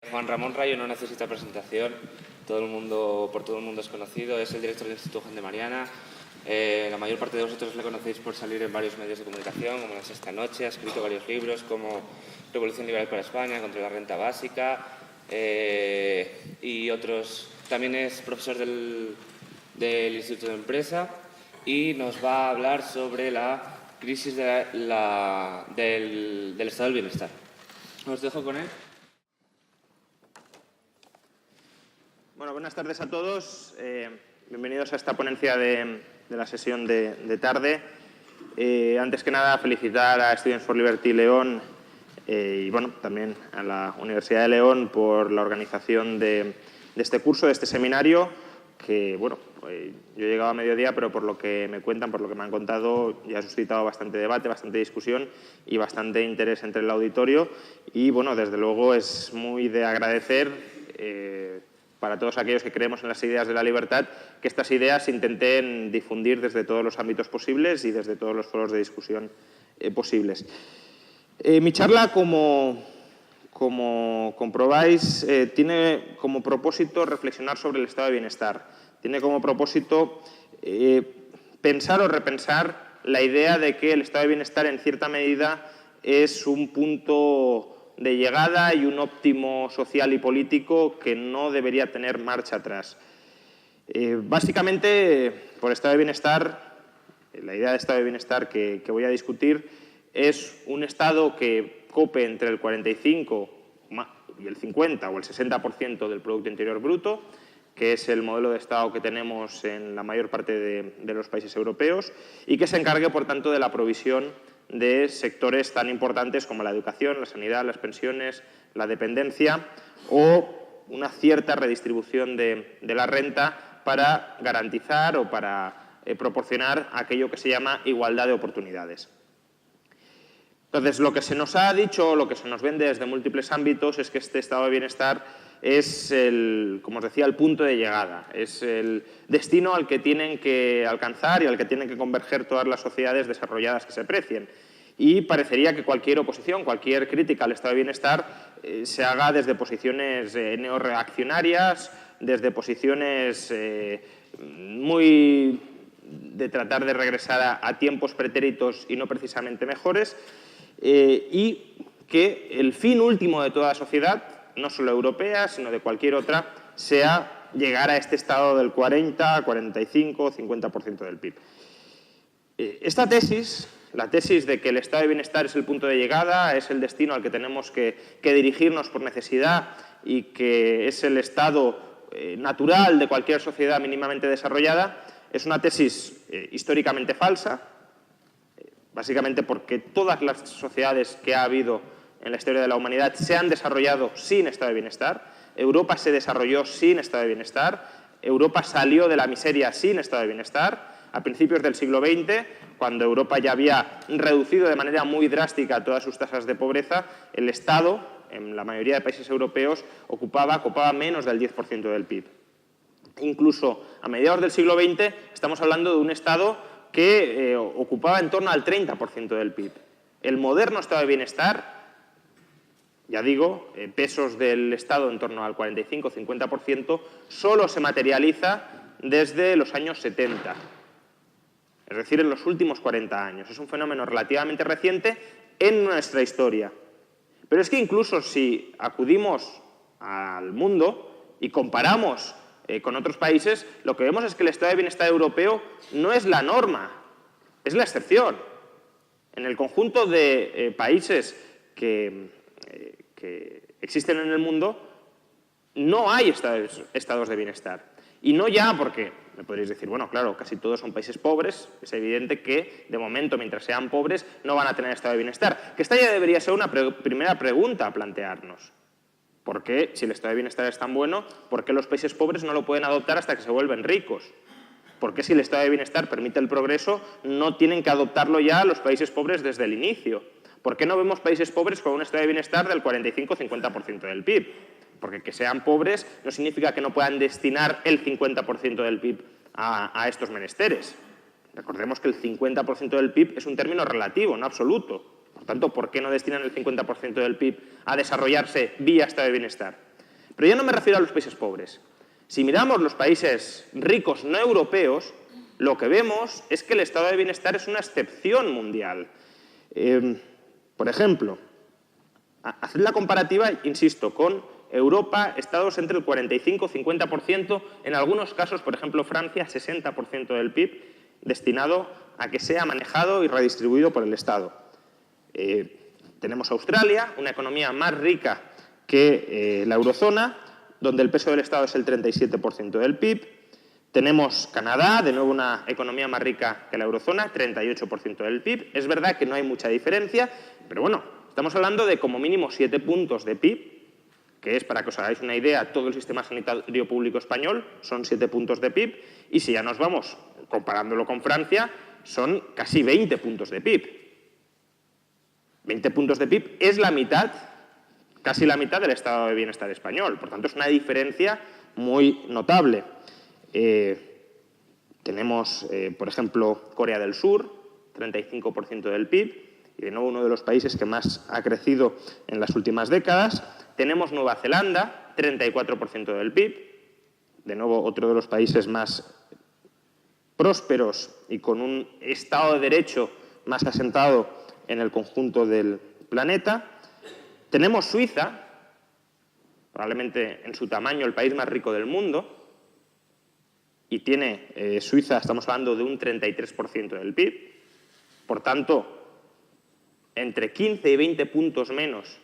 Juan Ramón Rayo no necesita presentación, por todo el mundo es conocido, es el director del Instituto Juan de Mariana. La mayor parte de vosotros le conocéis por salir en varios medios de comunicación, como La Sexta Noche, ha escrito varios libros como Revolución Liberal para España, contra la renta básica y otros. También es profesor del Instituto de Empresa y nos va a hablar sobre la crisis del estado del bienestar. Os dejo con él. Bueno, buenas tardes a todos. Bienvenidos a esta ponencia de la sesión de tarde. Antes que nada, felicitar a Students for Liberty León y bueno, también a la Universidad de León por la organización de este curso, de este seminario, que bueno, yo he llegado a mediodía, pero por lo que me cuentan, por lo que me han contado, ya ha suscitado bastante debate, bastante discusión y bastante interés entre el auditorio. Y bueno, desde luego es muy de agradecer para todos aquellos que creemos en las ideas de la libertad, que estas ideas se intenten difundir desde todos los ámbitos posibles y desde todos los foros de discusión posibles. Mi charla, como comprobáis, tiene como propósito reflexionar sobre el estado de bienestar. Tiene como propósito pensar o repensar la idea de que el estado de bienestar, en cierta medida, es un punto de llegada y un óptimo social y político que no debería tener marcha atrás. Básicamente, por estado de bienestar, la idea de estado de bienestar que voy a discutir es un estado que cope entre el 45 y el 50 o el 60% del Producto Interior Bruto, que es el modelo de estado que tenemos en la mayor parte de los países europeos, y que se encargue, por tanto, de la provisión de sectores tan importantes como la educación, la sanidad, las pensiones, la dependencia o una cierta redistribución de la renta para garantizar o para proporcionar aquello que se llama igualdad de oportunidades. Entonces, lo que se nos ha dicho, lo que se nos vende desde múltiples ámbitos es que este estado de bienestar es, como os decía, el punto de llegada, es el destino al que tienen que alcanzar y al que tienen que converger todas las sociedades desarrolladas que se precien. Y parecería que cualquier oposición, cualquier crítica al estado de bienestar se haga desde posiciones neorreaccionarias, desde posiciones muy de tratar de regresar a tiempos pretéritos y no precisamente mejores, y que el fin último de toda sociedad, no solo europea, sino de cualquier otra, sea llegar a este estado del 40, 45, 50% del PIB. Esta tesis, la tesis de que el estado de bienestar es el punto de llegada, es el destino al que tenemos que dirigirnos por necesidad y que es el estado natural de cualquier sociedad mínimamente desarrollada, es una tesis históricamente falsa, básicamente porque todas las sociedades que ha habido en la historia de la humanidad se han desarrollado sin estado de bienestar. Europa se desarrolló sin estado de bienestar. Europa salió de la miseria sin estado de bienestar. A principios del siglo XX, cuando Europa ya había reducido de manera muy drástica todas sus tasas de pobreza, el Estado, en la mayoría de países europeos, copaba menos del 10% del PIB. Incluso a mediados del siglo XX estamos hablando de un Estado que ocupaba en torno al 30% del PIB. El moderno estado de bienestar, ya digo, pesos del Estado en torno al 45-50%, solo se materializa desde los años 70, es decir, en los últimos 40 años. Es un fenómeno relativamente reciente en nuestra historia. Pero es que incluso si acudimos al mundo y comparamos con otros países, lo que vemos es que el estado de bienestar europeo no es la norma, es la excepción. En el conjunto de países que existen en el mundo, no hay estados de bienestar. Y no ya porque, me podréis decir, bueno, claro, casi todos son países pobres, es evidente que, de momento, mientras sean pobres, no van a tener estado de bienestar. Que esta ya debería ser una primera pregunta a plantearnos. ¿Por qué, si el estado de bienestar es tan bueno, por qué los países pobres no lo pueden adoptar hasta que se vuelven ricos? ¿Por qué, si el estado de bienestar permite el progreso, no tienen que adoptarlo ya los países pobres desde el inicio? ¿Por qué no vemos países pobres con un estado de bienestar del 45-50% del PIB? Porque que sean pobres no significa que no puedan destinar el 50% del PIB a estos menesteres. Recordemos que el 50% del PIB es un término relativo, no absoluto. Por tanto, ¿por qué no destinan el 50% del PIB a desarrollarse vía estado de bienestar? Pero yo no me refiero a los países pobres. Si miramos los países ricos no europeos, lo que vemos es que el estado de bienestar es una excepción mundial. Por ejemplo, haced la comparativa, insisto, con Europa, estados entre el 45-50%, en algunos casos, por ejemplo, Francia, 60% del PIB destinado a que sea manejado y redistribuido por el Estado. Tenemos Australia, una economía más rica que la eurozona, donde el peso del Estado es el 37% del PIB. Tenemos Canadá, de nuevo una economía más rica que la eurozona, 38% del PIB. Es verdad que no hay mucha diferencia, pero bueno, estamos hablando de como mínimo 7 puntos de PIB, que es, para que os hagáis una idea, todo el sistema sanitario público español, son 7 puntos de PIB, y si ya nos vamos comparándolo con Francia, son casi 20 puntos de PIB. 20 puntos de PIB es la mitad, casi la mitad del estado de bienestar español. Por tanto, es una diferencia muy notable. Tenemos, por ejemplo, Corea del Sur, 35% del PIB, y de nuevo uno de los países que más ha crecido en las últimas décadas. Tenemos Nueva Zelanda, 34% del PIB, de nuevo otro de los países más prósperos y con un Estado de Derecho más asentado en el conjunto del planeta. Tenemos Suiza, probablemente en su tamaño el país más rico del mundo, y tiene Suiza, estamos hablando de un 33% del PIB, por tanto, entre 15 y 20 puntos menos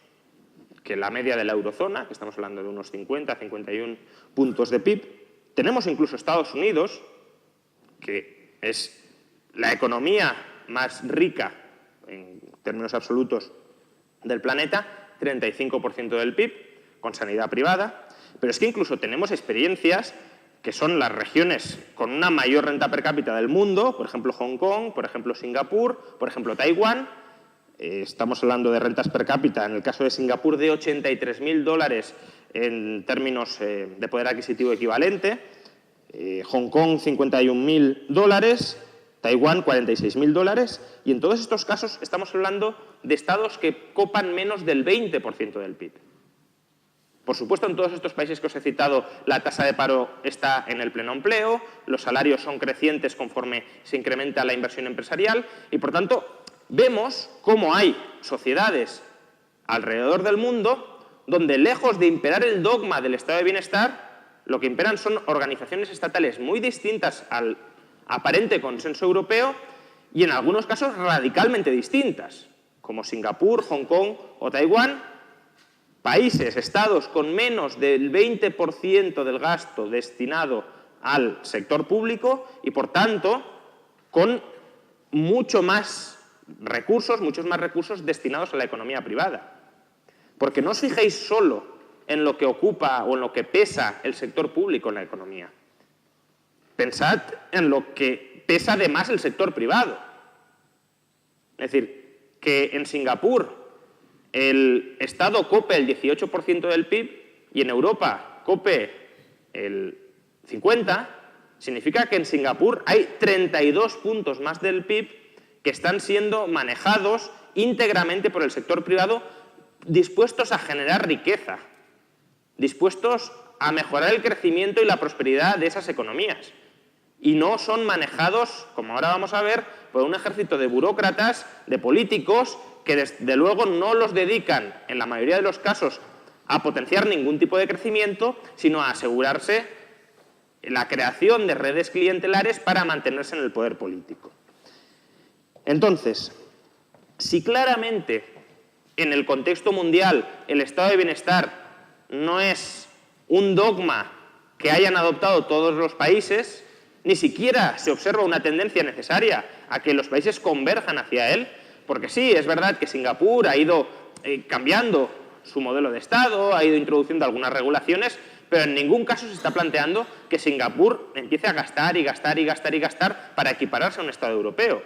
que la media de la eurozona, que estamos hablando de unos 50, 51 puntos de PIB. Tenemos incluso Estados Unidos, que es la economía más rica en términos absolutos del planeta, 35% del PIB, con sanidad privada. Pero es que incluso tenemos experiencias que son las regiones con una mayor renta per cápita del mundo, por ejemplo Hong Kong, por ejemplo Singapur, por ejemplo Taiwán. Estamos hablando de rentas per cápita, en el caso de Singapur, de $83.000 en términos de poder adquisitivo equivalente, Hong Kong $51.000, Taiwán $46.000, y en todos estos casos estamos hablando de estados que copan menos del 20% del PIB. Por supuesto, en todos estos países que os he citado, la tasa de paro está en el pleno empleo, los salarios son crecientes conforme se incrementa la inversión empresarial y, por tanto, vemos cómo hay sociedades alrededor del mundo donde, lejos de imperar el dogma del estado de bienestar, lo que imperan son organizaciones estatales muy distintas al aparente consenso europeo y, en algunos casos, radicalmente distintas, como Singapur, Hong Kong o Taiwán, países, estados con menos del 20% del gasto destinado al sector público y, por tanto, con muchos más recursos destinados a la economía privada. Porque no os fijéis solo en lo que ocupa o en lo que pesa el sector público en la economía. Pensad en lo que pesa además el sector privado. Es decir, que en Singapur el Estado cope el 18% del PIB y en Europa cope el 50%, significa que en Singapur hay 32 puntos más del PIB que están siendo manejados íntegramente por el sector privado, dispuestos a generar riqueza, dispuestos a mejorar el crecimiento y la prosperidad de esas economías. Y no son manejados, como ahora vamos a ver, por un ejército de burócratas, de políticos, que desde luego no los dedican, en la mayoría de los casos, a potenciar ningún tipo de crecimiento, sino a asegurarse la creación de redes clientelares para mantenerse en el poder político. Entonces, si claramente en el contexto mundial el estado de bienestar no es un dogma que hayan adoptado todos los países, ni siquiera se observa una tendencia necesaria a que los países converjan hacia él, porque sí, es verdad que Singapur ha ido cambiando su modelo de Estado, ha ido introduciendo algunas regulaciones, pero en ningún caso se está planteando que Singapur empiece a gastar y gastar y gastar y gastar para equipararse a un Estado europeo.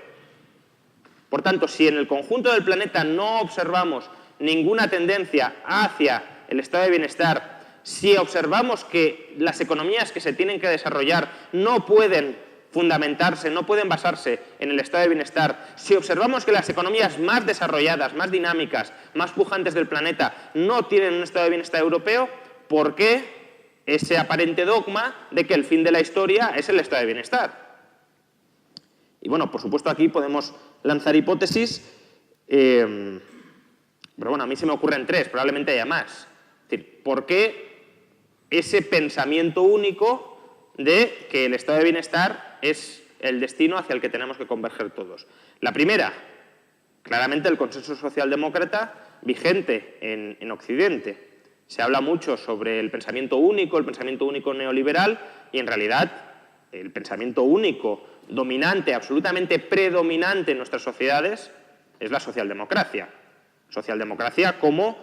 Por tanto, si en el conjunto del planeta no observamos ninguna tendencia hacia el estado de bienestar, si observamos que las economías que se tienen que desarrollar no pueden fundamentarse, no pueden basarse en el estado de bienestar, si observamos que las economías más desarrolladas, más dinámicas, más pujantes del planeta no tienen un estado de bienestar europeo, ¿por qué ese aparente dogma de que el fin de la historia es el estado de bienestar? Y bueno, por supuesto aquí podemos lanzar hipótesis, pero bueno, a mí se me ocurren tres, probablemente haya más. Es decir, ¿por qué ese pensamiento único de que el estado de bienestar es el destino hacia el que tenemos que converger todos? La primera, claramente el consenso socialdemócrata vigente en Occidente. Se habla mucho sobre el pensamiento único neoliberal, y en realidad el pensamiento único dominante, absolutamente predominante en nuestras sociedades, es la socialdemocracia. Socialdemocracia como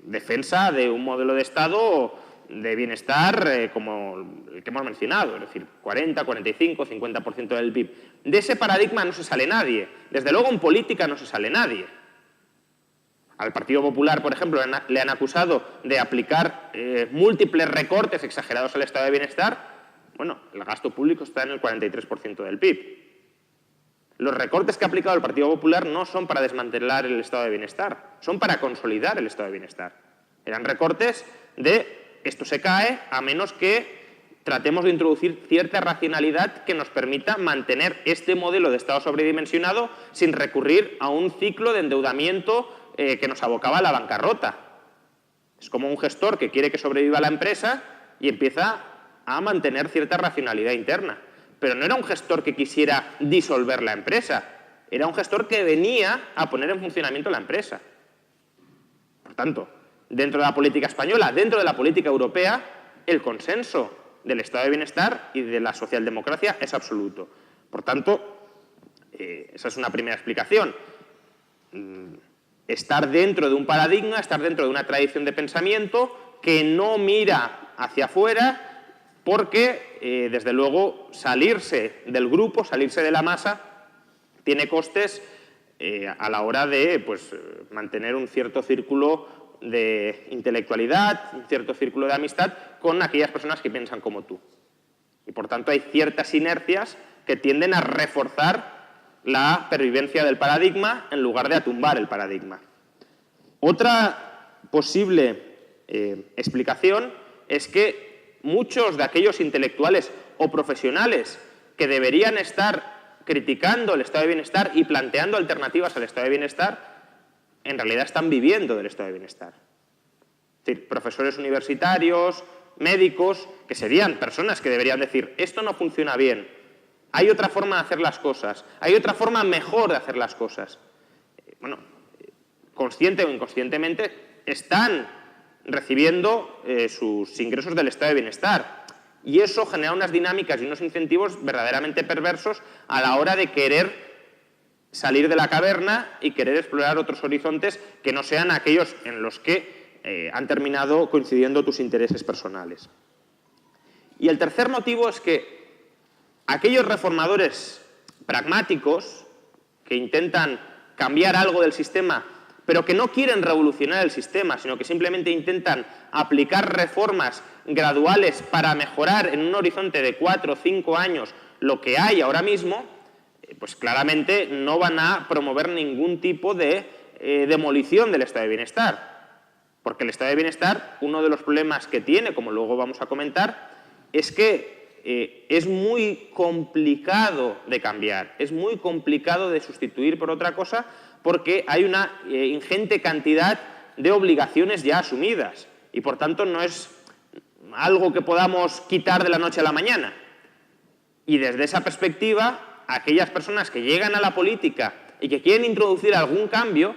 defensa de un modelo de Estado de bienestar como el que hemos mencionado, es decir, 40, 45, 50% del PIB. De ese paradigma no se sale nadie. Desde luego en política no se sale nadie. Al Partido Popular, por ejemplo, le han acusado de aplicar múltiples recortes exagerados al estado de bienestar. Bueno, el gasto público está en el 43% del PIB. Los recortes que ha aplicado el Partido Popular no son para desmantelar el estado de bienestar, son para consolidar el estado de bienestar. Eran recortes de esto se cae a menos que tratemos de introducir cierta racionalidad que nos permita mantener este modelo de estado sobredimensionado sin recurrir a un ciclo de endeudamiento que nos abocaba a la bancarrota. Es como un gestor que quiere que sobreviva la empresa y empieza a mantener cierta racionalidad interna. Pero no era un gestor que quisiera disolver la empresa, era un gestor que venía a poner en funcionamiento la empresa. Por tanto, dentro de la política española, dentro de la política europea, el consenso del estado de bienestar y de la socialdemocracia es absoluto. Por tanto, esa es una primera explicación. Estar dentro de un paradigma, estar dentro de una tradición de pensamiento que no mira hacia afuera, porque, desde luego, salirse del grupo, salirse de la masa, tiene costes a la hora de mantener un cierto círculo de intelectualidad, un cierto círculo de amistad con aquellas personas que piensan como tú. Y, por tanto, hay ciertas inercias que tienden a reforzar la pervivencia del paradigma en lugar de a tumbar el paradigma. Otra posible explicación es que muchos de aquellos intelectuales o profesionales que deberían estar criticando el estado de bienestar y planteando alternativas al estado de bienestar, en realidad están viviendo del estado de bienestar. Es decir, profesores universitarios, médicos, que serían personas que deberían decir, esto no funciona bien, hay otra forma de hacer las cosas, hay otra forma mejor de hacer las cosas. Bueno, consciente o inconscientemente, están recibiendo sus ingresos del estado de bienestar. Y eso genera unas dinámicas y unos incentivos verdaderamente perversos a la hora de querer salir de la caverna y querer explorar otros horizontes que no sean aquellos en los que han terminado coincidiendo tus intereses personales. Y el tercer motivo es que aquellos reformadores pragmáticos que intentan cambiar algo del sistema, pero que no quieren revolucionar el sistema, sino que simplemente intentan aplicar reformas graduales para mejorar en un horizonte de 4 o 5 años lo que hay ahora mismo, pues claramente no van a promover ningún tipo de demolición del estado de bienestar. Porque el estado de bienestar, uno de los problemas que tiene, como luego vamos a comentar, es que es muy complicado de cambiar, es muy complicado de sustituir por otra cosa, porque hay una ingente cantidad de obligaciones ya asumidas y, por tanto, no es algo que podamos quitar de la noche a la mañana. Y desde esa perspectiva, aquellas personas que llegan a la política y que quieren introducir algún cambio,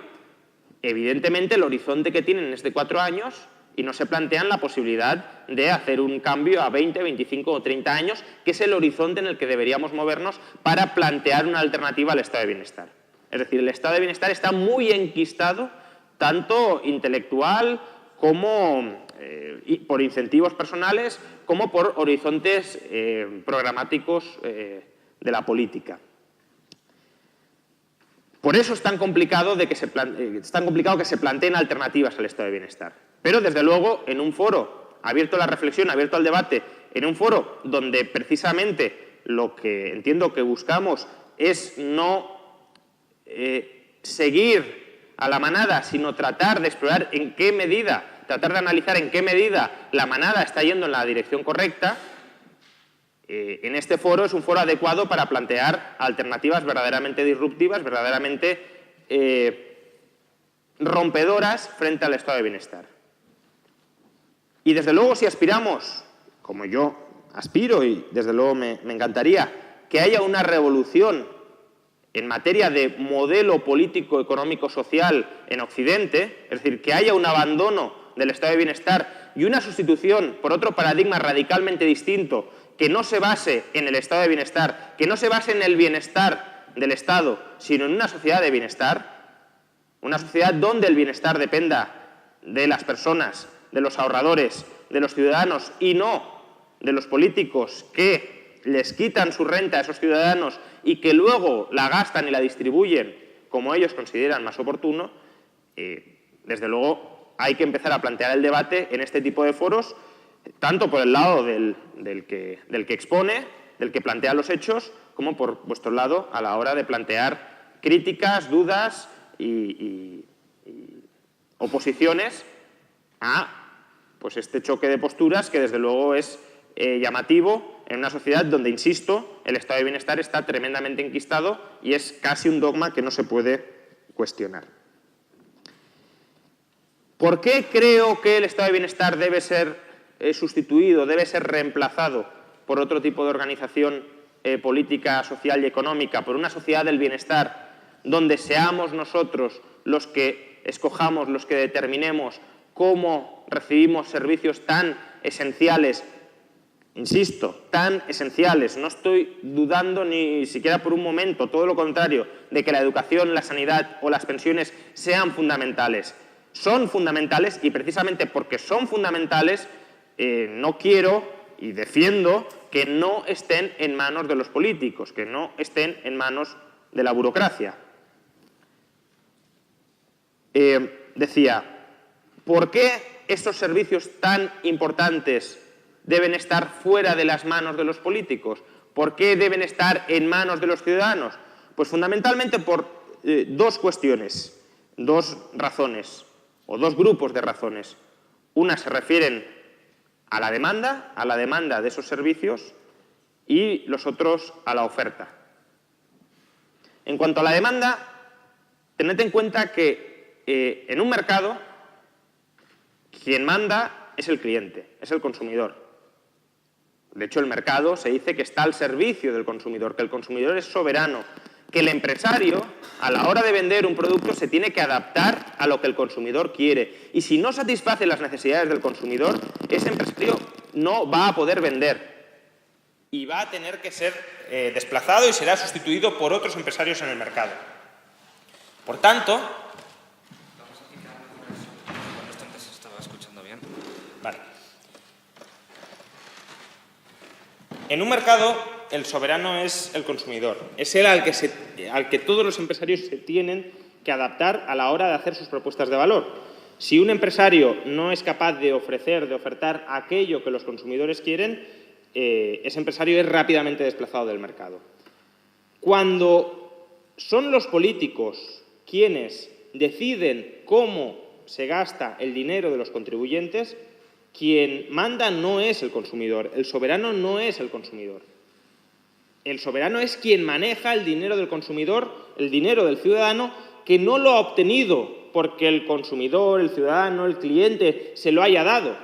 evidentemente el horizonte que tienen es de 4 años y no se plantean la posibilidad de hacer un cambio a 20, 25 o 30 años, que es el horizonte en el que deberíamos movernos para plantear una alternativa al estado de bienestar. Es decir, el estado de bienestar está muy enquistado, tanto intelectual como por incentivos personales, como por horizontes programáticos de la política. Por eso es tan complicado que se planteen alternativas al estado de bienestar. Pero, desde luego, en un foro abierto a la reflexión, abierto al debate, en un foro donde precisamente lo que entiendo que buscamos es no seguir a la manada, sino tratar de explorar en qué medida tratar de analizar en qué medida la manada está yendo en la dirección correcta, en este foro es un foro adecuado para plantear alternativas verdaderamente disruptivas, verdaderamente rompedoras frente al estado de bienestar. Y desde luego, si aspiramos, como yo aspiro y desde luego me encantaría, que haya una revolución en materia de modelo político, económico, social en Occidente, es decir, que haya un abandono del estado de bienestar y una sustitución por otro paradigma radicalmente distinto que no se base en el estado de bienestar, que no se base en el bienestar del Estado, sino en una sociedad de bienestar, una sociedad donde el bienestar dependa de las personas, de los ahorradores, de los ciudadanos y no de los políticos que les quitan su renta a esos ciudadanos y que luego la gastan y la distribuyen como ellos consideran más oportuno. Desde luego hay que empezar a plantear el debate en este tipo de foros, tanto por el lado del que expone, del que plantea los hechos, como por vuestro lado a la hora de plantear críticas, dudas y oposiciones a pues este choque de posturas que desde luego es llamativo en una sociedad donde, insisto, el estado de bienestar está tremendamente enquistado y es casi un dogma que no se puede cuestionar. ¿Por qué creo que el estado de bienestar debe ser sustituido, debe ser reemplazado por otro tipo de organización política, social y económica, por una sociedad del bienestar donde seamos nosotros los que escojamos, los que determinemos cómo recibimos servicios tan esenciales? Insisto, tan esenciales. No estoy dudando ni siquiera por un momento, todo lo contrario, de que la educación, la sanidad o las pensiones sean fundamentales. Son fundamentales y precisamente porque son fundamentales no quiero y defiendo que no estén en manos de los políticos, que no estén en manos de la burocracia. Decía, ¿por qué estos servicios tan importantes deben estar fuera de las manos de los políticos? ¿Por qué deben estar en manos de los ciudadanos? Pues fundamentalmente por dos cuestiones, dos razones o dos grupos de razones. Una se refieren a la demanda de esos servicios, y los otros a la oferta. En cuanto a la demanda, tened en cuenta que en un mercado quien manda es el cliente, es el consumidor. De hecho, el mercado se dice que está al servicio del consumidor, que el consumidor es soberano, que el empresario, a la hora de vender un producto, se tiene que adaptar a lo que el consumidor quiere. Y si no satisface las necesidades del consumidor, ese empresario no va a poder vender. Y va a tener que ser desplazado y será sustituido por otros empresarios en el mercado. Por tanto... Esto antes estaba escuchando bien. Vale. En un mercado, el soberano es el consumidor. Es él al que todos los empresarios se tienen que adaptar a la hora de hacer sus propuestas de valor. Si un empresario no es capaz de ofertar aquello que los consumidores quieren, ese empresario es rápidamente desplazado del mercado. Cuando son los políticos quienes deciden cómo se gasta el dinero de los contribuyentes, quien manda no es el consumidor, el soberano no es el consumidor. El soberano es quien maneja el dinero del consumidor, el dinero del ciudadano, que no lo ha obtenido porque el consumidor, el ciudadano, el cliente se lo haya dado.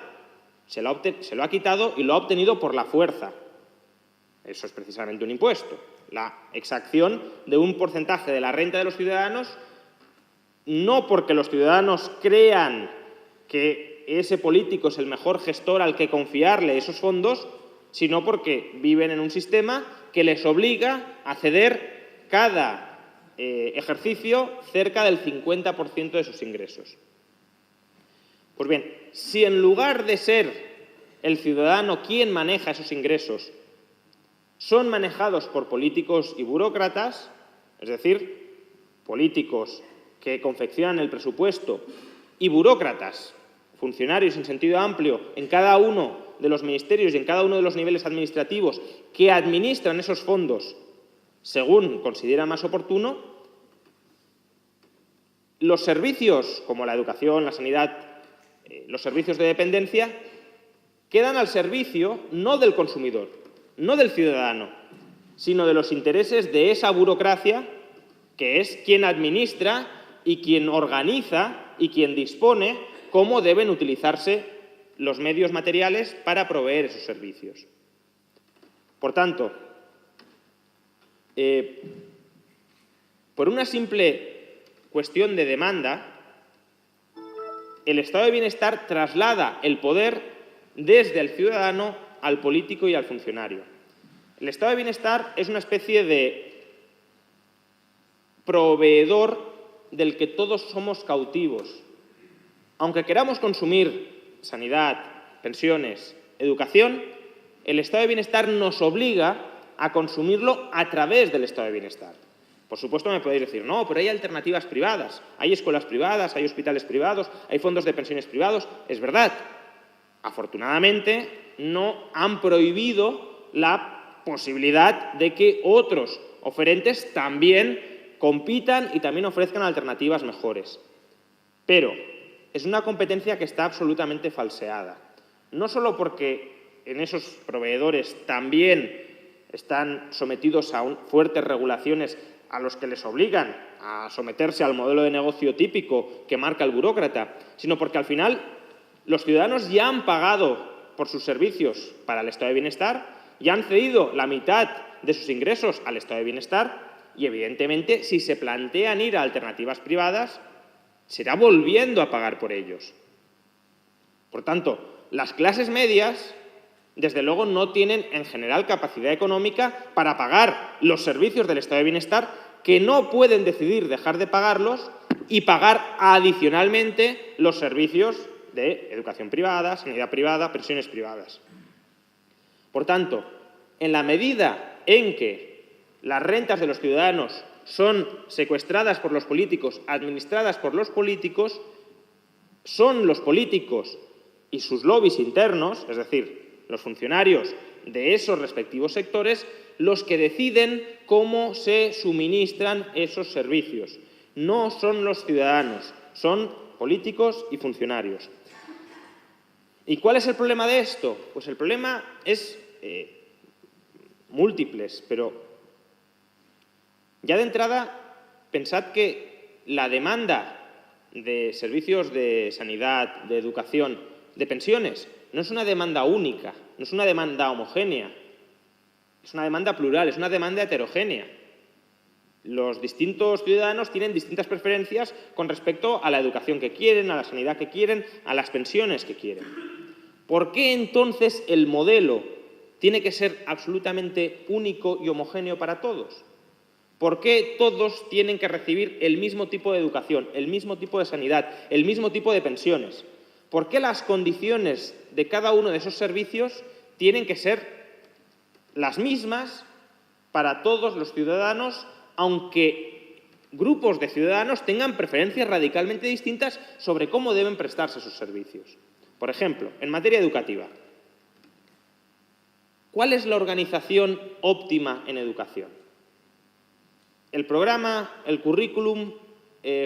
Se lo ha quitado y lo ha obtenido por la fuerza. Eso es precisamente un impuesto. La exacción de un porcentaje de la renta de los ciudadanos, no porque los ciudadanos crean que ese político es el mejor gestor al que confiarle esos fondos, sino porque viven en un sistema que les obliga a ceder cada ejercicio cerca del 50% de sus ingresos. Pues bien, si en lugar de ser el ciudadano quien maneja esos ingresos, son manejados por políticos y burócratas, es decir, políticos que confeccionan el presupuesto y burócratas, funcionarios en sentido amplio, en cada uno de los ministerios y en cada uno de los niveles administrativos que administran esos fondos según considera más oportuno, los servicios como la educación, la sanidad, los servicios de dependencia quedan al servicio no del consumidor, no del ciudadano, sino de los intereses de esa burocracia que es quien administra y quien organiza y quien dispone cómo deben utilizarse los medios materiales para proveer esos servicios. Por tanto, por una simple cuestión de demanda, el estado de bienestar traslada el poder desde el ciudadano al político y al funcionario. El estado de bienestar es una especie de proveedor del que todos somos cautivos. Aunque queramos consumir sanidad, pensiones, educación, el estado de bienestar nos obliga a consumirlo a través del estado de bienestar. Por supuesto me podéis decir, no, pero hay alternativas privadas, hay escuelas privadas, hay hospitales privados, hay fondos de pensiones privados. Es verdad, afortunadamente no han prohibido la posibilidad de que otros oferentes también compitan y también ofrezcan alternativas mejores. Pero es una competencia que está absolutamente falseada. No solo porque en esos proveedores también están sometidos a fuertes regulaciones a los que les obligan a someterse al modelo de negocio típico que marca el burócrata, sino porque al final los ciudadanos ya han pagado por sus servicios para el estado de bienestar, ya han cedido la mitad de sus ingresos al estado de bienestar y, evidentemente, si se plantean ir a alternativas privadas, será volviendo a pagar por ellos. Por tanto, las clases medias, desde luego, no tienen en general capacidad económica para pagar los servicios del estado de bienestar, que no pueden decidir dejar de pagarlos y pagar adicionalmente los servicios de educación privada, sanidad privada, pensiones privadas. Por tanto, en la medida en que las rentas de los ciudadanos son secuestradas por los políticos, administradas por los políticos, son los políticos y sus lobbies internos, es decir, los funcionarios de esos respectivos sectores, los que deciden cómo se suministran esos servicios. No son los ciudadanos, son políticos y funcionarios. ¿Y cuál es el problema de esto? Pues el problema es múltiples, pero ya de entrada pensad que la demanda de servicios de sanidad, de educación, de pensiones, no es una demanda única, no es una demanda homogénea, es una demanda plural, es una demanda heterogénea. Los distintos ciudadanos tienen distintas preferencias con respecto a la educación que quieren, a la sanidad que quieren, a las pensiones que quieren. ¿Por qué entonces el modelo tiene que ser absolutamente único y homogéneo para todos? ¿Por qué todos tienen que recibir el mismo tipo de educación, el mismo tipo de sanidad, el mismo tipo de pensiones? ¿Por qué las condiciones de cada uno de esos servicios tienen que ser las mismas para todos los ciudadanos, aunque grupos de ciudadanos tengan preferencias radicalmente distintas sobre cómo deben prestarse sus servicios? Por ejemplo, en materia educativa, ¿cuál es la organización óptima en educación? El programa, el currículum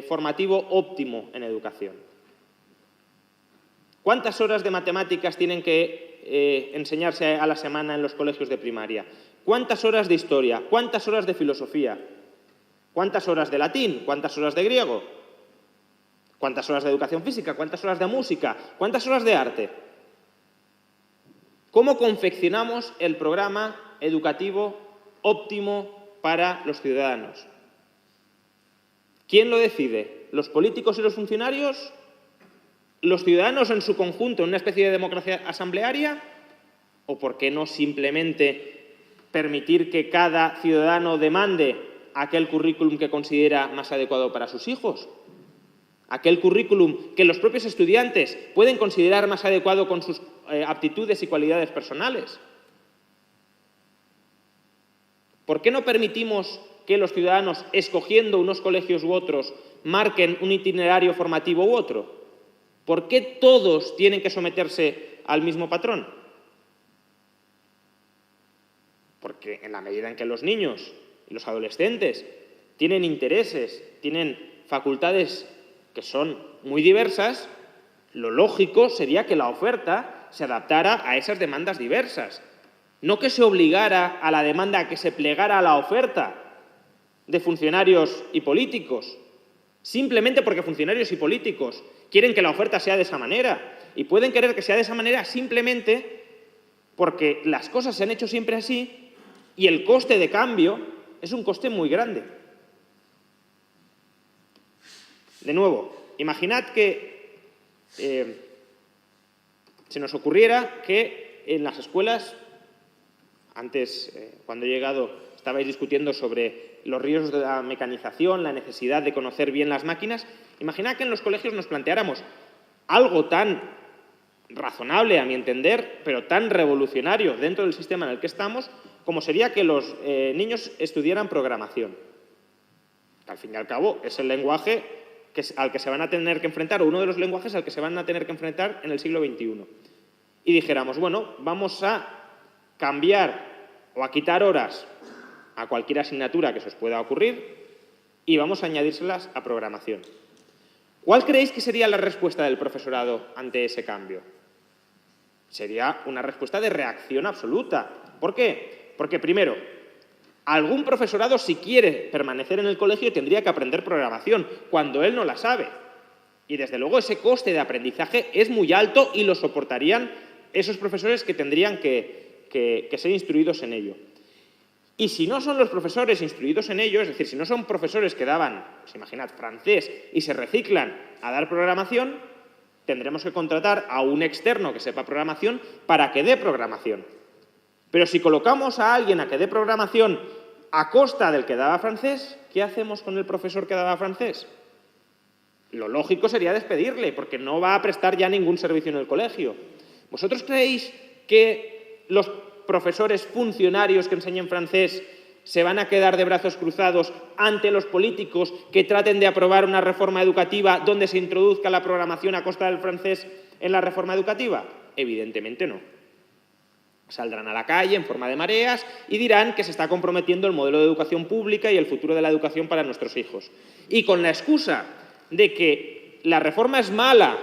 formativo óptimo en educación. ¿Cuántas horas de matemáticas tienen que enseñarse a la semana en los colegios de primaria? ¿Cuántas horas de historia? ¿Cuántas horas de filosofía? ¿Cuántas horas de latín? ¿Cuántas horas de griego? ¿Cuántas horas de educación física? ¿Cuántas horas de música? ¿Cuántas horas de arte? ¿Cómo confeccionamos el programa educativo óptimo para los ciudadanos? ¿Quién lo decide? ¿Los políticos y los funcionarios? ¿Los ciudadanos en su conjunto en una especie de democracia asamblearia? ¿O por qué no simplemente permitir que cada ciudadano demande aquel currículum que considera más adecuado para sus hijos? Aquel currículum que los propios estudiantes pueden considerar más adecuado con sus aptitudes y cualidades personales. ¿Por qué no permitimos que los ciudadanos, escogiendo unos colegios u otros, marquen un itinerario formativo u otro? ¿Por qué todos tienen que someterse al mismo patrón? Porque en la medida en que los niños y los adolescentes tienen intereses, tienen facultades que son muy diversas, Lo lógico sería que la oferta se adaptara a esas demandas diversas. No que se obligara a la demanda a que se plegara a la oferta de funcionarios y políticos, simplemente porque funcionarios y políticos quieren que la oferta sea de esa manera. Y pueden querer que sea de esa manera simplemente porque las cosas se han hecho siempre así y el coste de cambio es un coste muy grande. De nuevo, imaginad que se nos ocurriera que en las escuelas, antes, cuando he llegado, estabais discutiendo sobre los riesgos de la mecanización, la necesidad de conocer bien las máquinas. Imaginad que en los colegios nos planteáramos algo tan razonable, a mi entender, pero tan revolucionario dentro del sistema en el que estamos, como sería que los niños estudiaran programación. Al fin y al cabo, es el lenguaje al que se van a tener que enfrentar, o uno de los lenguajes al que se van a tener que enfrentar en el siglo XXI. Y dijéramos, bueno, vamos a cambiar o a quitar horas a cualquier asignatura que se os pueda ocurrir y vamos a añadírselas a programación. ¿Cuál creéis que sería la respuesta del profesorado ante ese cambio? Sería una respuesta de reacción absoluta. ¿Por qué? Porque, primero, algún profesorado, si quiere permanecer en el colegio, tendría que aprender programación, cuando él no la sabe. Y, desde luego, ese coste de aprendizaje es muy alto y lo soportarían esos profesores que tendrían que ser instruidos en ello. Y si no son los profesores instruidos en ello, es decir, si no son profesores que daban, pues imaginad, francés y se reciclan a dar programación, tendremos que contratar a un externo que sepa programación para que dé programación. Pero si colocamos a alguien a que dé programación a costa del que daba francés, ¿qué hacemos con el profesor que daba francés? Lo lógico sería despedirle, porque no va a prestar ya ningún servicio en el colegio. ¿Vosotros creéis que los profesores funcionarios que enseñen francés se van a quedar de brazos cruzados ante los políticos que traten de aprobar una reforma educativa donde se introduzca la programación a costa del francés en la reforma educativa? Evidentemente no. Saldrán a la calle en forma de mareas y dirán que se está comprometiendo el modelo de educación pública y el futuro de la educación para nuestros hijos. Y con la excusa de que la reforma es mala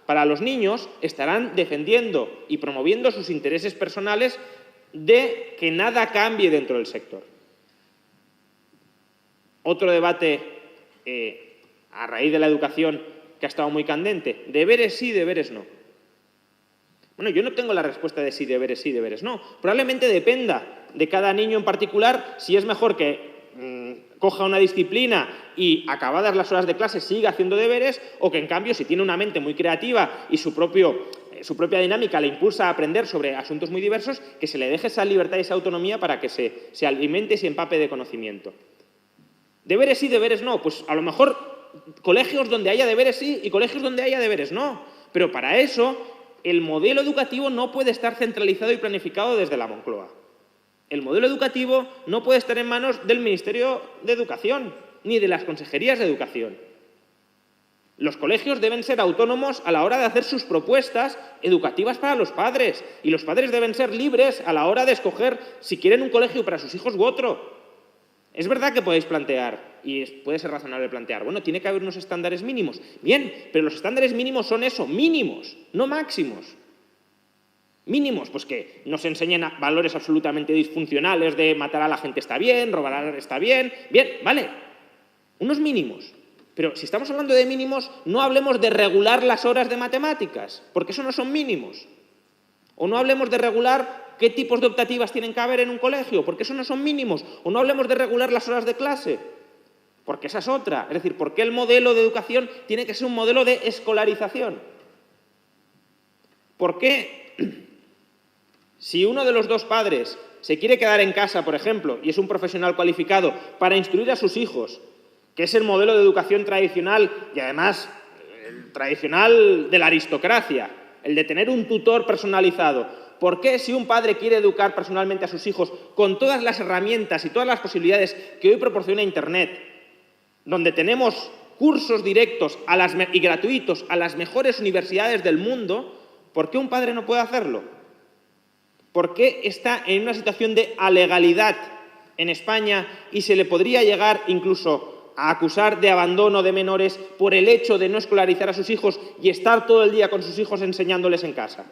para los niños, estarán defendiendo y promoviendo sus intereses personales de que nada cambie dentro del sector. Otro debate a raíz de la educación que ha estado muy candente, deberes sí, deberes no. Bueno, yo no tengo la respuesta de sí, deberes no. Probablemente dependa de cada niño en particular si es mejor que coja una disciplina y, acabadas las horas de clase, siga haciendo deberes, o que, en cambio, si tiene una mente muy creativa y su propia dinámica le impulsa a aprender sobre asuntos muy diversos, que se le deje esa libertad y esa autonomía para que se alimente y se empape de conocimiento. ¿Deberes sí, deberes no? Pues a lo mejor colegios donde haya deberes sí y colegios donde haya deberes no. Pero para eso el modelo educativo no puede estar centralizado y planificado desde la Moncloa. El modelo educativo no puede estar en manos del Ministerio de Educación ni de las consejerías de Educación. Los colegios deben ser autónomos a la hora de hacer sus propuestas educativas para los padres, y los padres deben ser libres a la hora de escoger si quieren un colegio para sus hijos u otro. Es verdad que podéis plantear, y puede ser razonable plantear, bueno, tiene que haber unos estándares mínimos. Bien, pero los estándares mínimos son eso, mínimos, no máximos. Mínimos, pues que no se enseñen valores absolutamente disfuncionales de matar a la gente está bien, robar está bien, vale, unos mínimos. Pero si estamos hablando de mínimos, no hablemos de regular las horas de matemáticas, porque eso no son mínimos. O no hablemos de regular qué tipos de optativas tienen que haber en un colegio, porque eso no son mínimos. O no hablemos de regular las horas de clase, porque esa es otra. Es decir, ¿por qué el modelo de educación tiene que ser un modelo de escolarización? ¿Por qué, si uno de los dos padres se quiere quedar en casa, por ejemplo, y es un profesional cualificado para instruir a sus hijos, que es el modelo de educación tradicional y, además, el tradicional de la aristocracia, el de tener un tutor personalizado? ¿Por qué, si un padre quiere educar personalmente a sus hijos con todas las herramientas y todas las posibilidades que hoy proporciona Internet, donde tenemos cursos directos y gratuitos a las mejores universidades del mundo, por qué un padre no puede hacerlo? ¿Por qué está en una situación de alegalidad en España y se le podría llegar incluso a acusar de abandono de menores por el hecho de no escolarizar a sus hijos y estar todo el día con sus hijos enseñándoles en casa?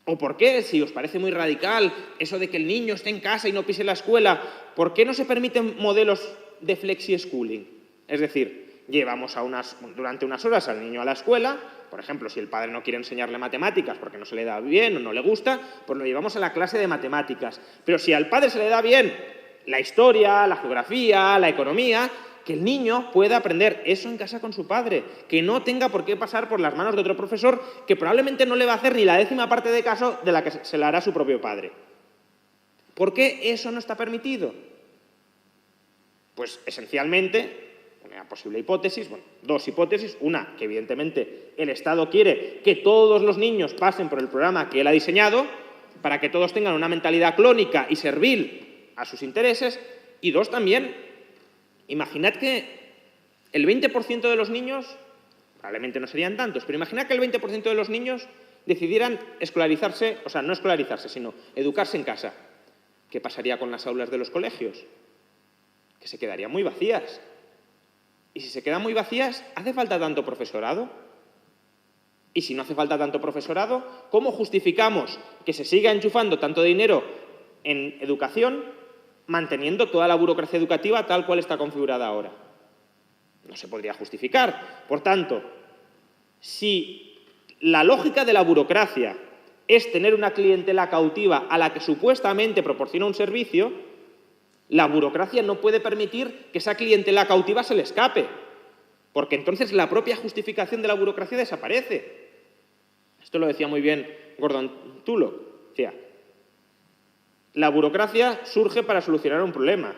¿O por qué, si os parece muy radical eso de que el niño esté en casa y no pise la escuela, por qué no se permiten modelos de flexi-schooling? Es decir, llevamos durante unas horas al niño a la escuela, por ejemplo, si el padre no quiere enseñarle matemáticas porque no se le da bien o no le gusta, pues lo llevamos a la clase de matemáticas. Pero si al padre se le da bien la historia, la geografía, la economía, que el niño pueda aprender eso en casa con su padre, que no tenga por qué pasar por las manos de otro profesor que probablemente no le va a hacer ni la 10ª parte de caso de la que se la hará su propio padre. ¿Por qué eso no está permitido? Pues esencialmente, una posible hipótesis, bueno, dos hipótesis. Una, que evidentemente el Estado quiere que todos los niños pasen por el programa que él ha diseñado para que todos tengan una mentalidad clónica y servil a sus intereses. Y dos, también, imaginad que el 20% de los niños, probablemente no serían tantos, pero imaginad que el 20% de los niños decidieran escolarizarse, o sea, no escolarizarse, sino educarse en casa. ¿Qué pasaría con las aulas de los colegios? Que se quedarían muy vacías. Y si se quedan muy vacías, ¿hace falta tanto profesorado? Y si no hace falta tanto profesorado, ¿cómo justificamos que se siga enchufando tanto dinero en educación manteniendo toda la burocracia educativa tal cual está configurada ahora? No se podría justificar. Por tanto, si la lógica de la burocracia es tener una clientela cautiva a la que supuestamente proporciona un servicio, la burocracia no puede permitir que esa clientela cautiva se le escape, porque entonces la propia justificación de la burocracia desaparece. Esto lo decía muy bien Gordon Tullock. Decía, la burocracia surge para solucionar un problema.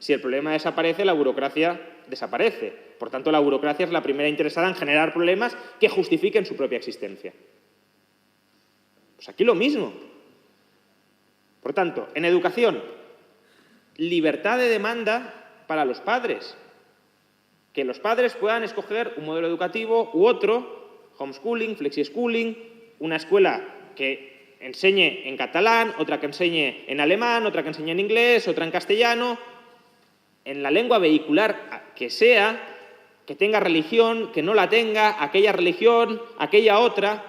Si el problema desaparece, la burocracia desaparece. Por tanto, la burocracia es la primera interesada en generar problemas que justifiquen su propia existencia. Pues aquí lo mismo. Por tanto, en educación, libertad de demanda para los padres. Que los padres puedan escoger un modelo educativo u otro, homeschooling, flexi-schooling, una escuela que enseñe en catalán, otra que enseñe en alemán, otra que enseñe en inglés, otra en castellano, en la lengua vehicular que sea, que tenga religión, que no la tenga, aquella religión, aquella otra,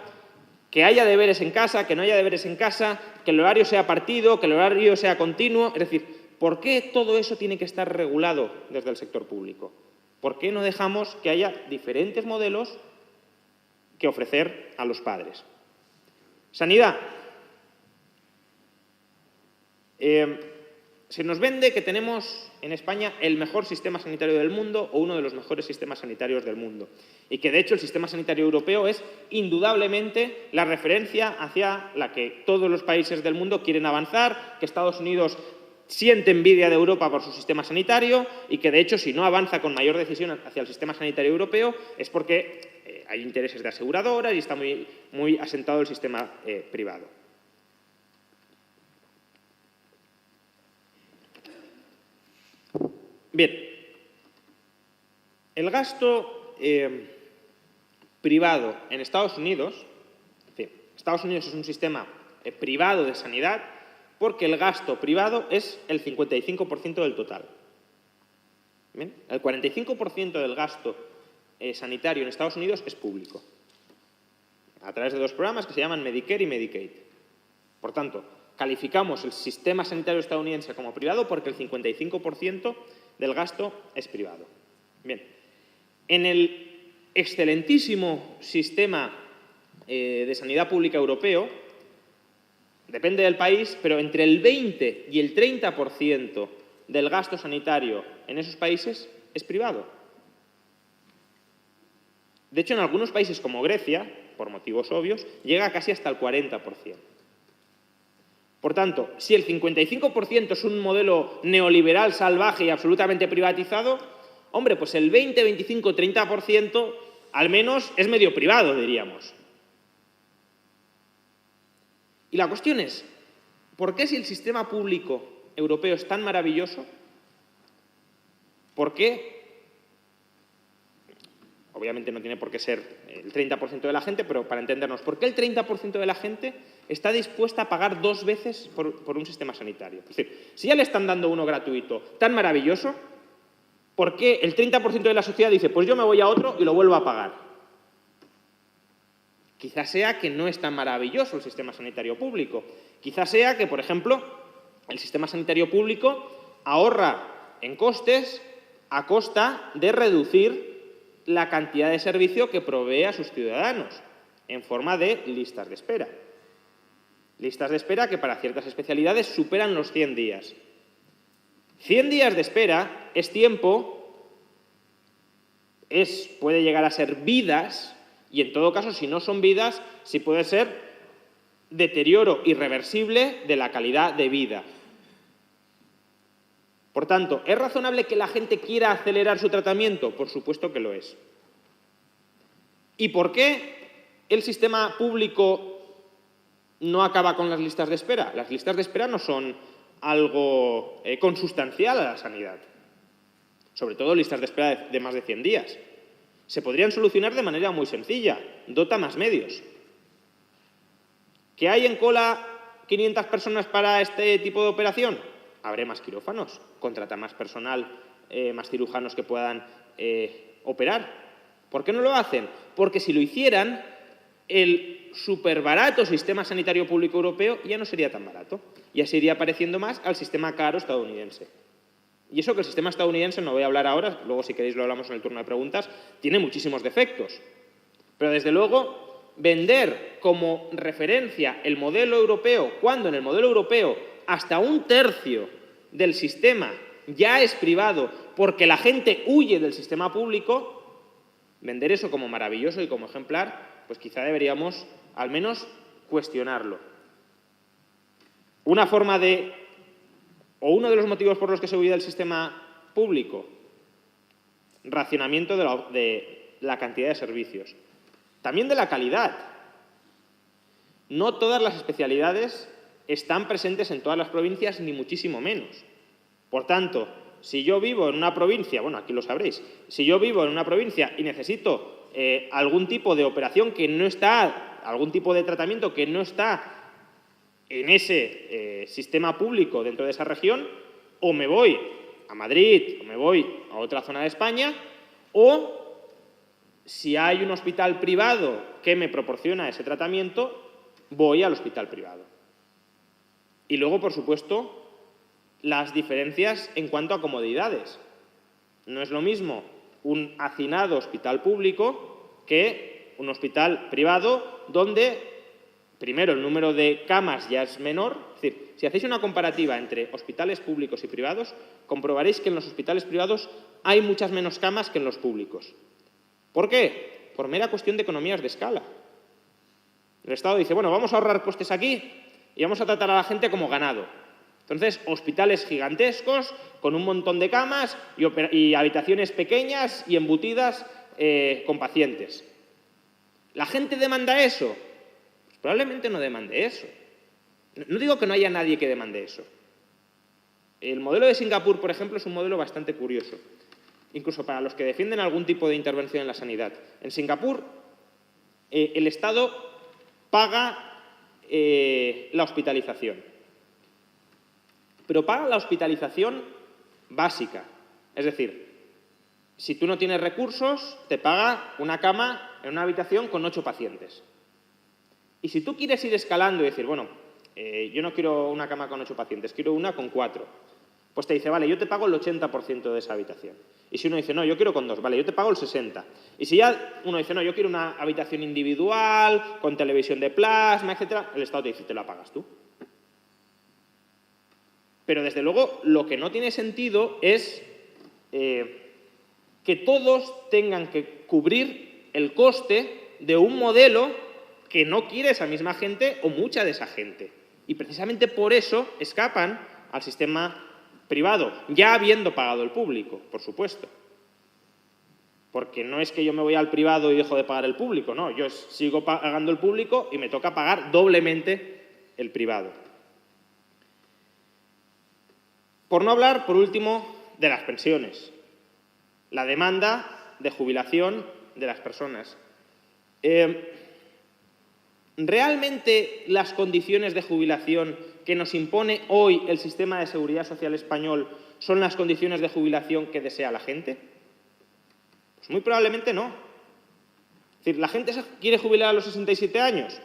que haya deberes en casa, que no haya deberes en casa, que el horario sea partido, que el horario sea continuo. Es decir, ¿por qué todo eso tiene que estar regulado desde el sector público? ¿Por qué no dejamos que haya diferentes modelos que ofrecer a los padres? Sanidad. Se nos vende que tenemos en España el mejor sistema sanitario del mundo o uno de los mejores sistemas sanitarios del mundo. Y que, de hecho, el sistema sanitario europeo es indudablemente la referencia hacia la que todos los países del mundo quieren avanzar, que Estados Unidos siente envidia de Europa por su sistema sanitario y que, de hecho, si no avanza con mayor decisión hacia el sistema sanitario europeo es porque hay intereses de aseguradoras y está muy asentado el sistema privado. Bien, el gasto privado en Estados Unidos, en fin, Estados Unidos es un sistema privado de sanidad porque el gasto privado es el 55% del total. ¿Bien? El 45% del gasto sanitario en Estados Unidos es público, a través de dos programas que se llaman Medicare y Medicaid. Por tanto, calificamos el sistema sanitario estadounidense como privado porque el 55% del gasto es privado. Bien, en el excelentísimo sistema de sanidad pública europeo, depende del país, pero entre el 20 y el 30% del gasto sanitario en esos países es privado. De hecho, en algunos países como Grecia, por motivos obvios, llega casi hasta el 40%. Por tanto, si el 55% es un modelo neoliberal salvaje y absolutamente privatizado, hombre, pues el 20, 25, 30% al menos es medio privado, diríamos. Y la cuestión es, ¿por qué si el sistema público europeo es tan maravilloso? ¿Por qué? Obviamente no tiene por qué ser el 30% de la gente, pero para entendernos, ¿por qué el 30% de la gente está dispuesta a pagar 2 veces por un sistema sanitario? Es decir, si ya le están dando uno gratuito tan maravilloso, ¿Por qué el 30% de la sociedad dice, pues yo me voy a otro y lo vuelvo a pagar? Quizás sea que no es tan maravilloso el sistema sanitario público. Quizás sea que, por ejemplo, el sistema sanitario público ahorra en costes a costa de reducir la cantidad de servicio que provee a sus ciudadanos en forma de listas de espera. Listas de espera que para ciertas especialidades superan los 100 días. 100 días de espera es tiempo, puede llegar a ser vidas, y en todo caso, si no son vidas, sí puede ser deterioro irreversible de la calidad de vida. Por tanto, ¿es razonable que la gente quiera acelerar su tratamiento? Por supuesto que lo es. ¿Y por qué el sistema público no acaba con las listas de espera? Las listas de espera no son algo consustancial a la sanidad. Sobre todo listas de espera de más de 100 días. Se podrían solucionar de manera muy sencilla. Dota más medios. ¿Que hay en cola 500 personas para este tipo de operación? Habrá más quirófanos. Contrata más personal, más cirujanos que puedan operar. ¿Por qué no lo hacen? Porque si lo hicieran, el superbarato sistema sanitario público europeo ya no sería tan barato. Ya se iría pareciendo más al sistema caro estadounidense. Y eso que el sistema estadounidense, no voy a hablar ahora, luego si queréis lo hablamos en el turno de preguntas, tiene muchísimos defectos. Pero desde luego, vender como referencia el modelo europeo, cuando en el modelo europeo hasta 1/3 del sistema ya es privado porque la gente huye del sistema público, vender eso como maravilloso y como ejemplar, pues quizá deberíamos al menos cuestionarlo. Una forma o uno de los motivos por los que se huye del sistema público, racionamiento de la cantidad de servicios. También de la calidad. No todas las especialidades están presentes en todas las provincias, ni muchísimo menos. Por tanto, si yo vivo en una provincia, bueno, aquí lo sabréis, si yo vivo en una provincia y necesito algún tipo de operación que no está, algún tipo de tratamiento que no está en ese sistema público dentro de esa región, o me voy a Madrid o me voy a otra zona de España, o si hay un hospital privado que me proporciona ese tratamiento, voy al hospital privado. Y luego, por supuesto, las diferencias en cuanto a comodidades. No es lo mismo un hacinado hospital público que un hospital privado donde, primero, el número de camas ya es menor. Es decir, si hacéis una comparativa entre hospitales públicos y privados, comprobaréis que en los hospitales privados hay muchas menos camas que en los públicos. ¿Por qué? Por mera cuestión de economías de escala. El Estado dice, bueno, vamos a ahorrar costes aquí y vamos a tratar a la gente como ganado. Entonces, hospitales gigantescos, con un montón de camas y habitaciones pequeñas y embutidas con pacientes. ¿La gente demanda eso? Pues probablemente no demande eso. No digo que no haya nadie que demande eso. El modelo de Singapur, por ejemplo, es un modelo bastante curioso, incluso para los que defienden algún tipo de intervención en la sanidad. En Singapur, el Estado paga la hospitalización. Pero paga la hospitalización básica. Es decir, si tú no tienes recursos, te paga una cama en una habitación con 8 pacientes. Y si tú quieres ir escalando y decir, bueno, yo no quiero una cama con 8 pacientes, quiero una con 4, pues te dice, vale, yo te pago el 80% de esa habitación. Y si uno dice, no, yo quiero con 2, vale, yo te pago el 60%. Y si ya uno dice, no, yo quiero una habitación individual, con televisión de plasma, etcétera, el Estado te dice, te la pagas tú. Pero, desde luego, lo que no tiene sentido es que todos tengan que cubrir el coste de un modelo que no quiere esa misma gente o mucha de esa gente. Y precisamente por eso escapan al sistema privado, ya habiendo pagado el público, por supuesto. Porque no es que yo me voy al privado y dejo de pagar el público, no, yo sigo pagando el público y me toca pagar doblemente el privado. Por no hablar, por último, de las pensiones, la demanda de jubilación de las personas. ¿Realmente las condiciones de jubilación que nos impone hoy el sistema de seguridad social español son las condiciones de jubilación que desea la gente? Pues muy probablemente no. Es decir, ¿la gente se quiere jubilar a los 67 años?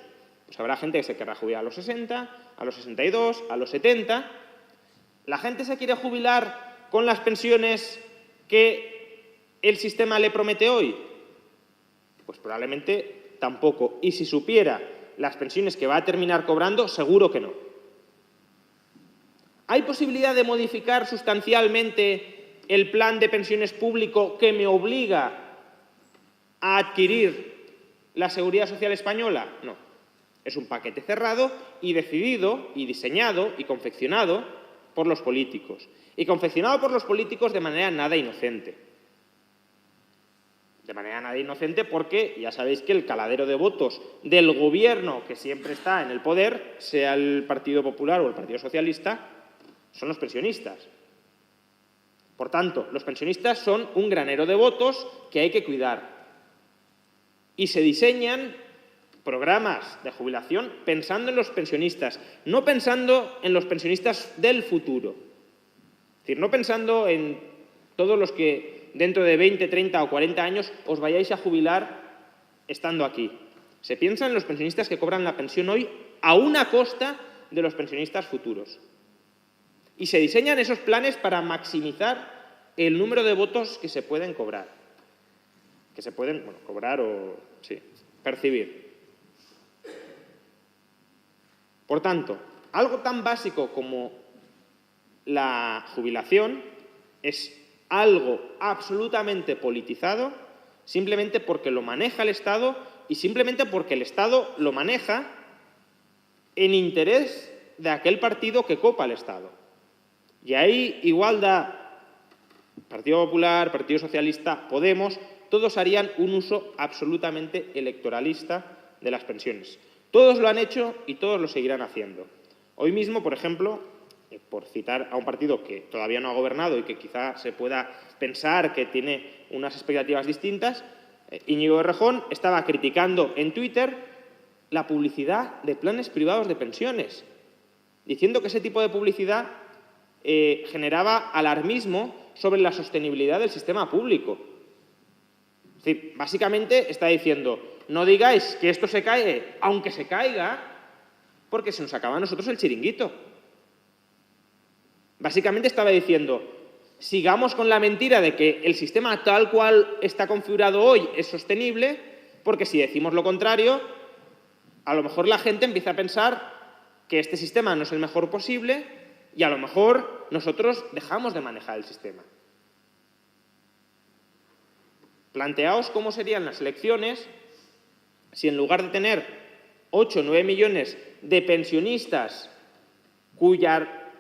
Pues habrá gente que se querrá jubilar a los 60, a los 62, a los 70. ¿La gente se quiere jubilar con las pensiones que el sistema le promete hoy? Pues probablemente tampoco. Y si supiera las pensiones que va a terminar cobrando, seguro que no. ¿Hay posibilidad de modificar sustancialmente el plan de pensiones público que me obliga a adquirir la Seguridad Social española? No. Es un paquete cerrado y decidido y diseñado y confeccionado por los políticos. Y confeccionado por los políticos de manera nada inocente. De manera nada inocente porque ya sabéis que el caladero de votos del gobierno que siempre está en el poder, sea el Partido Popular o el Partido Socialista, son los pensionistas. Por tanto, los pensionistas son un granero de votos que hay que cuidar. Y se diseñan programas de jubilación pensando en los pensionistas, no pensando en los pensionistas del futuro. Es decir, no pensando en todos los que dentro de 20, 30 o 40 años os vayáis a jubilar estando aquí. Se piensa en los pensionistas que cobran la pensión hoy a una costa de los pensionistas futuros. Y se diseñan esos planes para maximizar el número de votos que se pueden cobrar. Que se pueden, cobrar o, sí, percibir. Por tanto, algo tan básico como la jubilación es algo absolutamente politizado simplemente porque lo maneja el Estado y simplemente porque el Estado lo maneja en interés de aquel partido que copa el Estado. Y ahí igual da Partido Popular, Partido Socialista, Podemos, todos harían un uso absolutamente electoralista de las pensiones. Todos lo han hecho y todos lo seguirán haciendo. Hoy mismo, por ejemplo, por citar a un partido que todavía no ha gobernado y que quizá se pueda pensar que tiene unas expectativas distintas, Íñigo Errejón estaba criticando en Twitter la publicidad de planes privados de pensiones, diciendo que ese tipo de publicidad generaba alarmismo sobre la sostenibilidad del sistema público. Es decir, básicamente está diciendo, no digáis que esto se cae, aunque se caiga, porque se nos acaba a nosotros el chiringuito. Básicamente estaba diciendo, sigamos con la mentira de que el sistema tal cual está configurado hoy es sostenible, porque si decimos lo contrario, a lo mejor la gente empieza a pensar que este sistema no es el mejor posible y a lo mejor nosotros dejamos de manejar el sistema. Planteaos cómo serían las elecciones si en lugar de tener 8 o 9 millones de pensionistas cuya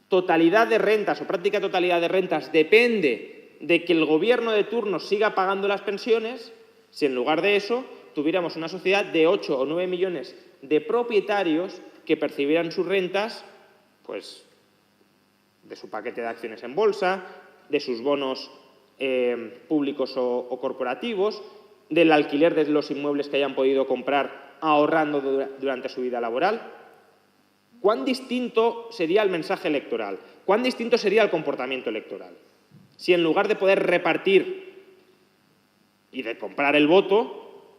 totalidad de rentas o práctica totalidad de rentas depende de que el gobierno de turno siga pagando las pensiones, si en lugar de eso tuviéramos una sociedad de 8 o 9 millones de propietarios que percibieran sus rentas, pues, de su paquete de acciones en bolsa, de sus bonos públicos o corporativos, del alquiler de los inmuebles que hayan podido comprar ahorrando durante su vida laboral. ¿Cuán distinto sería el mensaje electoral? ¿Cuán distinto sería el comportamiento electoral? Si en lugar de poder repartir y de comprar el voto,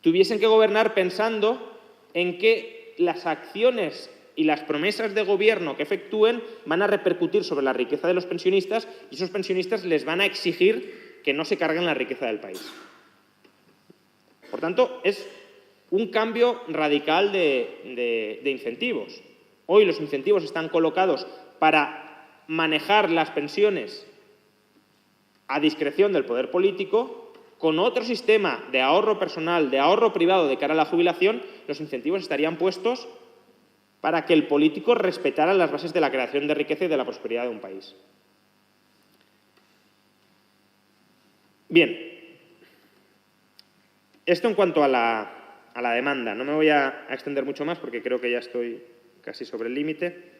tuviesen que gobernar pensando en que las acciones y las promesas de gobierno que efectúen van a repercutir sobre la riqueza de los pensionistas y esos pensionistas les van a exigir que no se carguen la riqueza del país. Por tanto, es un cambio radical de incentivos. Hoy los incentivos están colocados para manejar las pensiones a discreción del poder político. Con otro sistema de ahorro personal, de ahorro privado de cara a la jubilación, los incentivos estarían puestos para que el político respetara las bases de la creación de riqueza y de la prosperidad de un país. Bien, esto en cuanto a la demanda. No me voy a extender mucho más porque creo que ya estoy casi sobre el límite.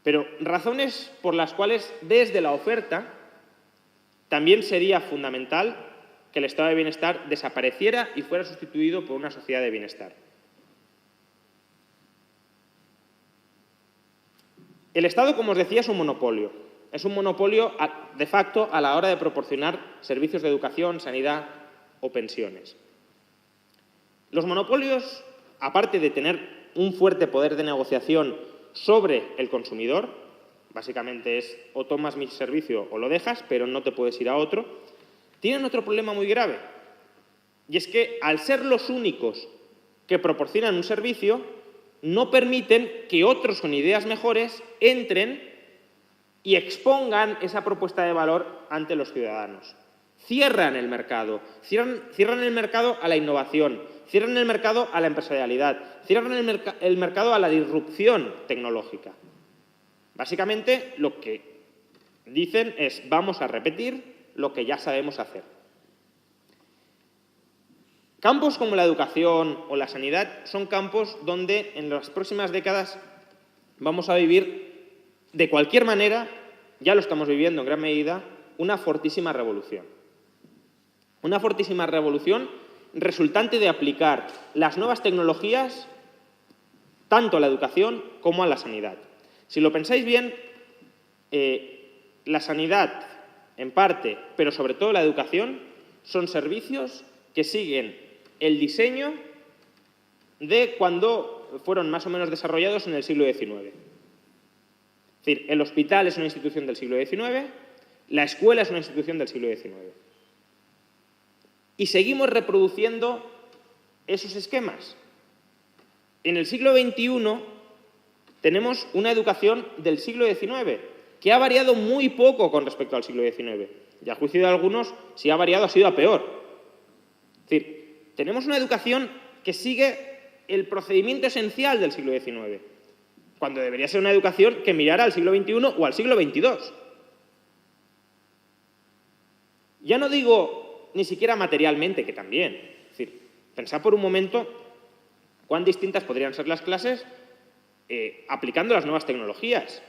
Pero razones por las cuales desde la oferta también sería fundamental que el estado de bienestar desapareciera y fuera sustituido por una sociedad de bienestar. El Estado, como os decía, es un monopolio. Es un monopolio de facto a la hora de proporcionar servicios de educación, sanidad o pensiones. Los monopolios, aparte de tener un fuerte poder de negociación sobre el consumidor, básicamente es o tomas mi servicio o lo dejas, pero no te puedes ir a otro, tienen otro problema muy grave. Y es que, al ser los únicos que proporcionan un servicio, no permiten que otros con ideas mejores entren y expongan esa propuesta de valor ante los ciudadanos. Cierran el mercado, cierran el mercado a la innovación, cierran el mercado a la empresarialidad, cierran el mercado a la disrupción tecnológica. Básicamente, lo que dicen es: vamos a repetir lo que ya sabemos hacer. Campos como la educación o la sanidad son campos donde en las próximas décadas vamos a vivir, de cualquier manera, ya lo estamos viviendo en gran medida, una fortísima revolución. Una fortísima revolución resultante de aplicar las nuevas tecnologías tanto a la educación como a la sanidad. Si lo pensáis bien, la sanidad, en parte, pero sobre todo la educación, son servicios que siguen el diseño de cuando fueron más o menos desarrollados en el siglo XIX. Es decir, el hospital es una institución del siglo XIX, la escuela es una institución del siglo XIX. Y seguimos reproduciendo esos esquemas. En el siglo XXI tenemos una educación del siglo XIX, que ha variado muy poco con respecto al siglo XIX. Y a juicio de algunos, si ha variado ha sido a peor. Es decir, tenemos una educación que sigue el procedimiento esencial del siglo XIX, cuando debería ser una educación que mirara al siglo XXI o al siglo XXII. Ya no digo ni siquiera materialmente, que también. Es decir, pensad por un momento cuán distintas podrían ser las clases aplicando las nuevas tecnologías.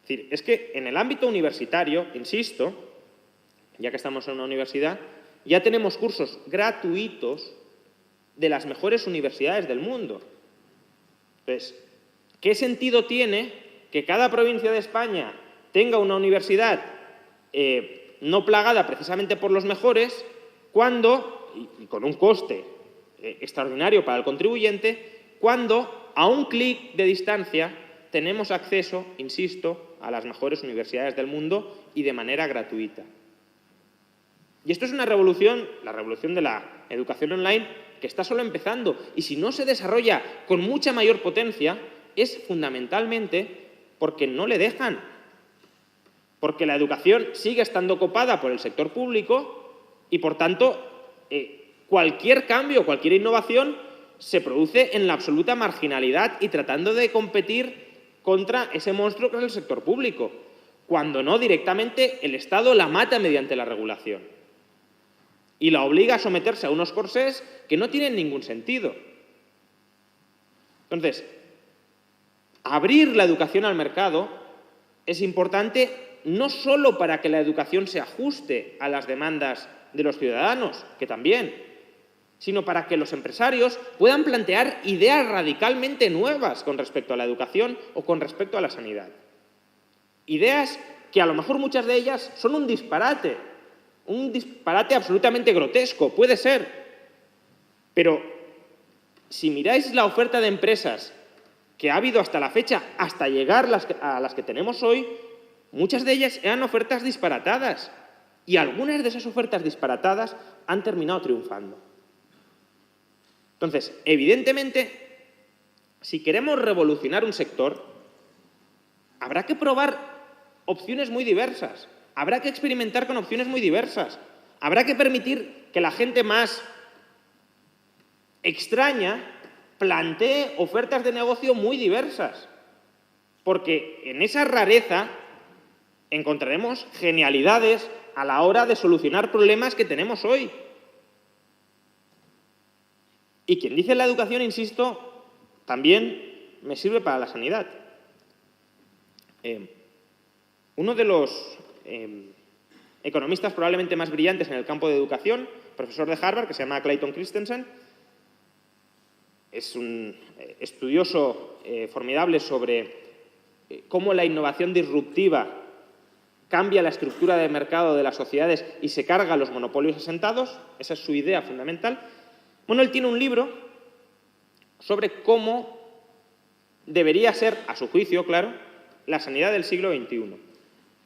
Es decir, es que en el ámbito universitario, insisto, ya que estamos en una universidad, ya tenemos cursos gratuitos de las mejores universidades del mundo. Entonces, ¿qué sentido tiene que cada provincia de España tenga una universidad no plagada precisamente por los mejores, cuando, y con un coste extraordinario para el contribuyente, cuando a un clic de distancia tenemos acceso, insisto, a las mejores universidades del mundo y de manera gratuita? Y esto es una revolución, la revolución de la educación online, que está solo empezando. Y si no se desarrolla con mucha mayor potencia, es fundamentalmente porque no le dejan. Porque la educación sigue estando copada por el sector público y, por tanto, cualquier cambio, cualquier innovación se produce en la absoluta marginalidad y tratando de competir contra ese monstruo que es el sector público, cuando no, directamente el Estado la mata mediante la regulación y la obliga a someterse a unos corsés que no tienen ningún sentido. Entonces, abrir la educación al mercado es importante no solo para que la educación se ajuste a las demandas de los ciudadanos, que también, sino para que los empresarios puedan plantear ideas radicalmente nuevas con respecto a la educación o con respecto a la sanidad. Ideas que a lo mejor muchas de ellas son un disparate absolutamente grotesco, puede ser, pero si miráis la oferta de empresas que ha habido hasta la fecha, hasta llegar a las que tenemos hoy, muchas de ellas eran ofertas disparatadas y algunas de esas ofertas disparatadas han terminado triunfando. Entonces, evidentemente, si queremos revolucionar un sector, habrá que probar opciones muy diversas, habrá que experimentar con opciones muy diversas, habrá que permitir que la gente más extraña plantee ofertas de negocio muy diversas, porque en esa rareza encontraremos genialidades a la hora de solucionar problemas que tenemos hoy. Y quien dice la educación, insisto, también me sirve para la sanidad. Uno de los economistas probablemente más brillantes en el campo de educación, profesor de Harvard, que se llama Clayton Christensen, es un estudioso formidable sobre cómo la innovación disruptiva cambia la estructura de mercado de las sociedades y se carga los monopolios asentados. Esa es su idea fundamental. Bueno, él tiene un libro sobre cómo debería ser, a su juicio, claro, la sanidad del siglo XXI.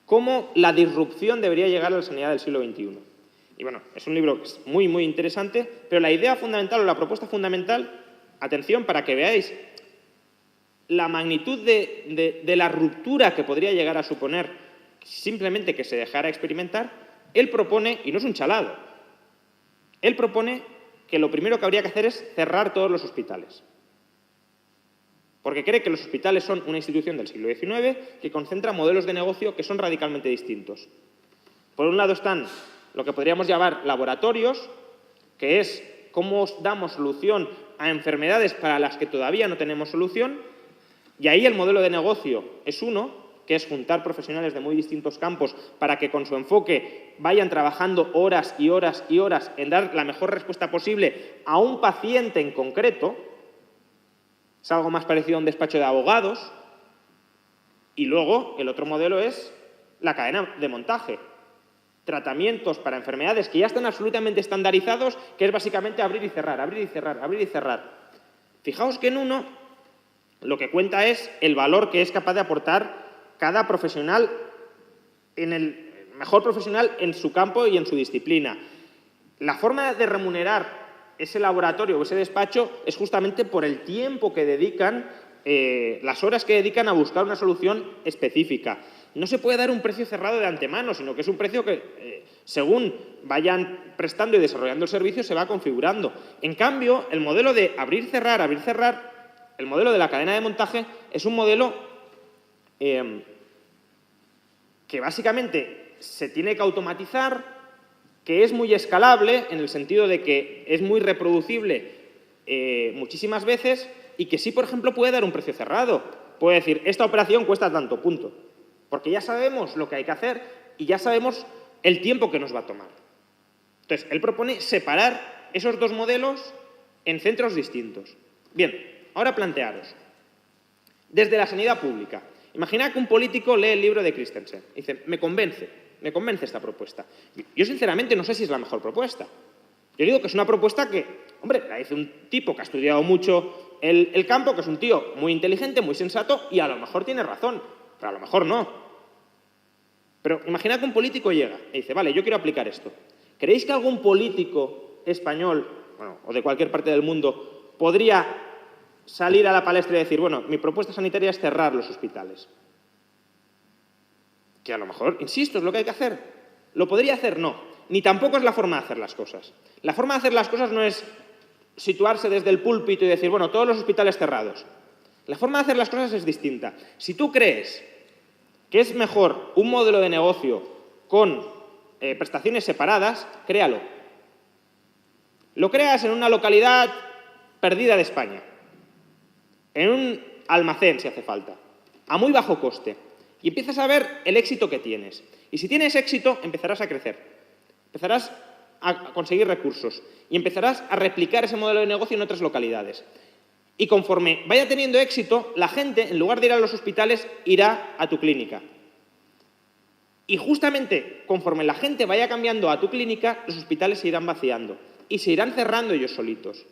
Cómo la disrupción debería llegar a la sanidad del siglo XXI. Y bueno, es un libro que es muy, muy interesante, pero la idea fundamental o la propuesta fundamental, atención para que veáis la magnitud de la ruptura que podría llegar a suponer simplemente que se dejara experimentar, él propone, y no es un chalado, él propone que lo primero que habría que hacer es cerrar todos los hospitales. Porque cree que los hospitales son una institución del siglo XIX que concentra modelos de negocio que son radicalmente distintos. Por un lado están lo que podríamos llamar laboratorios, que es cómo damos solución a enfermedades para las que todavía no tenemos solución, y ahí el modelo de negocio es uno, que es juntar profesionales de muy distintos campos para que con su enfoque vayan trabajando horas y horas y horas en dar la mejor respuesta posible a un paciente en concreto. Es algo más parecido a un despacho de abogados. Y luego el otro modelo es la cadena de montaje. Tratamientos para enfermedades que ya están absolutamente estandarizados, que es básicamente abrir y cerrar, abrir y cerrar, abrir y cerrar. Fijaos que en uno lo que cuenta es el valor que es capaz de aportar cada profesional, el mejor profesional en su campo y en su disciplina. La forma de remunerar ese laboratorio o ese despacho es justamente por el tiempo que dedican, las horas que dedican a buscar una solución específica. No se puede dar un precio cerrado de antemano, sino que es un precio que, según vayan prestando y desarrollando el servicio, se va configurando. En cambio, el modelo de abrir, cerrar, el modelo de la cadena de montaje es un modelo que básicamente se tiene que automatizar, que es muy escalable en el sentido de que es muy reproducible muchísimas veces y que sí, por ejemplo, puede dar un precio cerrado. Puede decir, esta operación cuesta tanto, punto. Porque ya sabemos lo que hay que hacer y ya sabemos el tiempo que nos va a tomar. Entonces, él propone separar esos dos modelos en centros distintos. Bien, ahora plantearos, desde la sanidad pública, imaginad que un político lee el libro de Christensen y dice, me convence esta propuesta. Yo, sinceramente, no sé si es la mejor propuesta. Yo digo que es una propuesta que, hombre, la dice un tipo que ha estudiado mucho el campo, que es un tío muy inteligente, muy sensato, y a lo mejor tiene razón, pero a lo mejor no. Pero imaginad que un político llega y dice, vale, yo quiero aplicar esto. ¿Creéis que algún político español, bueno, o de cualquier parte del mundo, podría salir a la palestra y decir, bueno, mi propuesta sanitaria es cerrar los hospitales? Que a lo mejor, insisto, es lo que hay que hacer. ¿Lo podría hacer? No. Ni tampoco es la forma de hacer las cosas. La forma de hacer las cosas no es situarse desde el púlpito y decir, bueno, todos los hospitales cerrados. La forma de hacer las cosas es distinta. Si tú crees que es mejor un modelo de negocio con prestaciones separadas, créalo. Lo creas en una localidad perdida de España, en un almacén, si hace falta, a muy bajo coste, y empiezas a ver el éxito que tienes. Y si tienes éxito, empezarás a crecer, empezarás a conseguir recursos y empezarás a replicar ese modelo de negocio en otras localidades. Y conforme vaya teniendo éxito, la gente, en lugar de ir a los hospitales, irá a tu clínica. Y justamente, conforme la gente vaya cambiando a tu clínica, los hospitales se irán vaciando y se irán cerrando ellos solitos.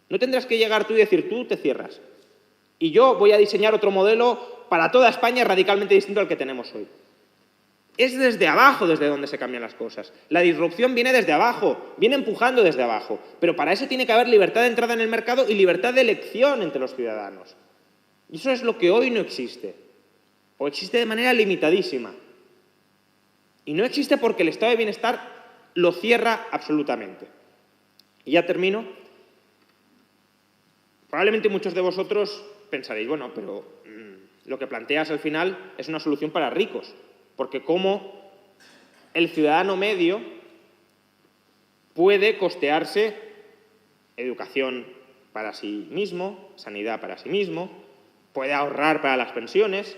No tendrás que llegar tú y decir, tú te cierras. Y yo voy a diseñar otro modelo para toda España radicalmente distinto al que tenemos hoy. Es desde abajo desde donde se cambian las cosas. La disrupción viene desde abajo, viene empujando desde abajo. Pero para eso tiene que haber libertad de entrada en el mercado y libertad de elección entre los ciudadanos. Y eso es lo que hoy no existe. O existe de manera limitadísima. Y no existe porque el estado de bienestar lo cierra absolutamente. Y ya termino. Probablemente muchos de vosotros pensaréis, bueno, pero lo que planteas al final es una solución para ricos. Porque cómo el ciudadano medio puede costearse educación para sí mismo, sanidad para sí mismo, puede ahorrar para las pensiones.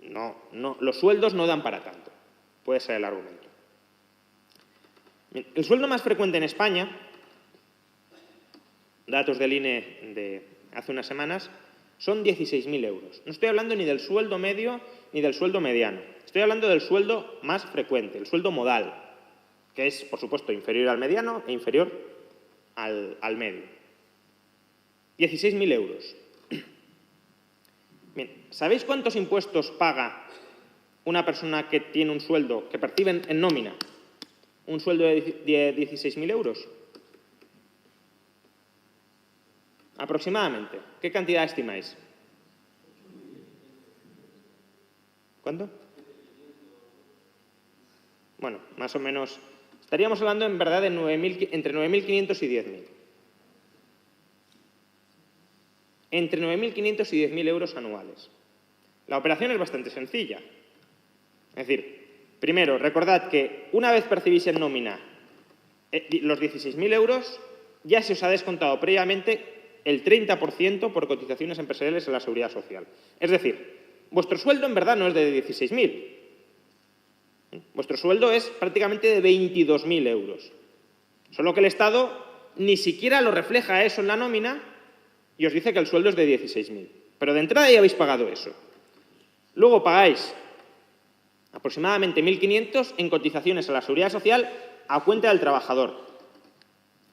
No, los sueldos no dan para tanto. Puede ser el argumento. El sueldo más frecuente en España datos del INE de hace unas semanas, son 16.000 euros. No estoy hablando ni del sueldo medio ni del sueldo mediano. Estoy hablando del sueldo más frecuente, el sueldo modal, que es, por supuesto, inferior al mediano e inferior al medio. 16.000 euros. Bien, ¿sabéis cuántos impuestos paga una persona que tiene un sueldo, que percibe en nómina, un sueldo de 16.000 euros? Aproximadamente. ¿Qué cantidad estimáis? ¿Cuánto? Bueno, más o menos. Estaríamos hablando en verdad de entre 9.500 y 10.000. Entre 9.500 y 10.000 euros anuales. La operación es bastante sencilla. Es decir, primero, recordad que una vez percibís en nómina los 16.000 euros, ya se os ha descontado previamente el 30% por cotizaciones empresariales en la Seguridad Social. Es decir, vuestro sueldo en verdad no es de 16.000. Vuestro sueldo es prácticamente de 22.000 euros. Solo que el Estado ni siquiera lo refleja eso en la nómina y os dice que el sueldo es de 16.000. Pero de entrada ya habéis pagado eso. Luego pagáis aproximadamente 1.500 en cotizaciones a la Seguridad Social a cuenta del trabajador.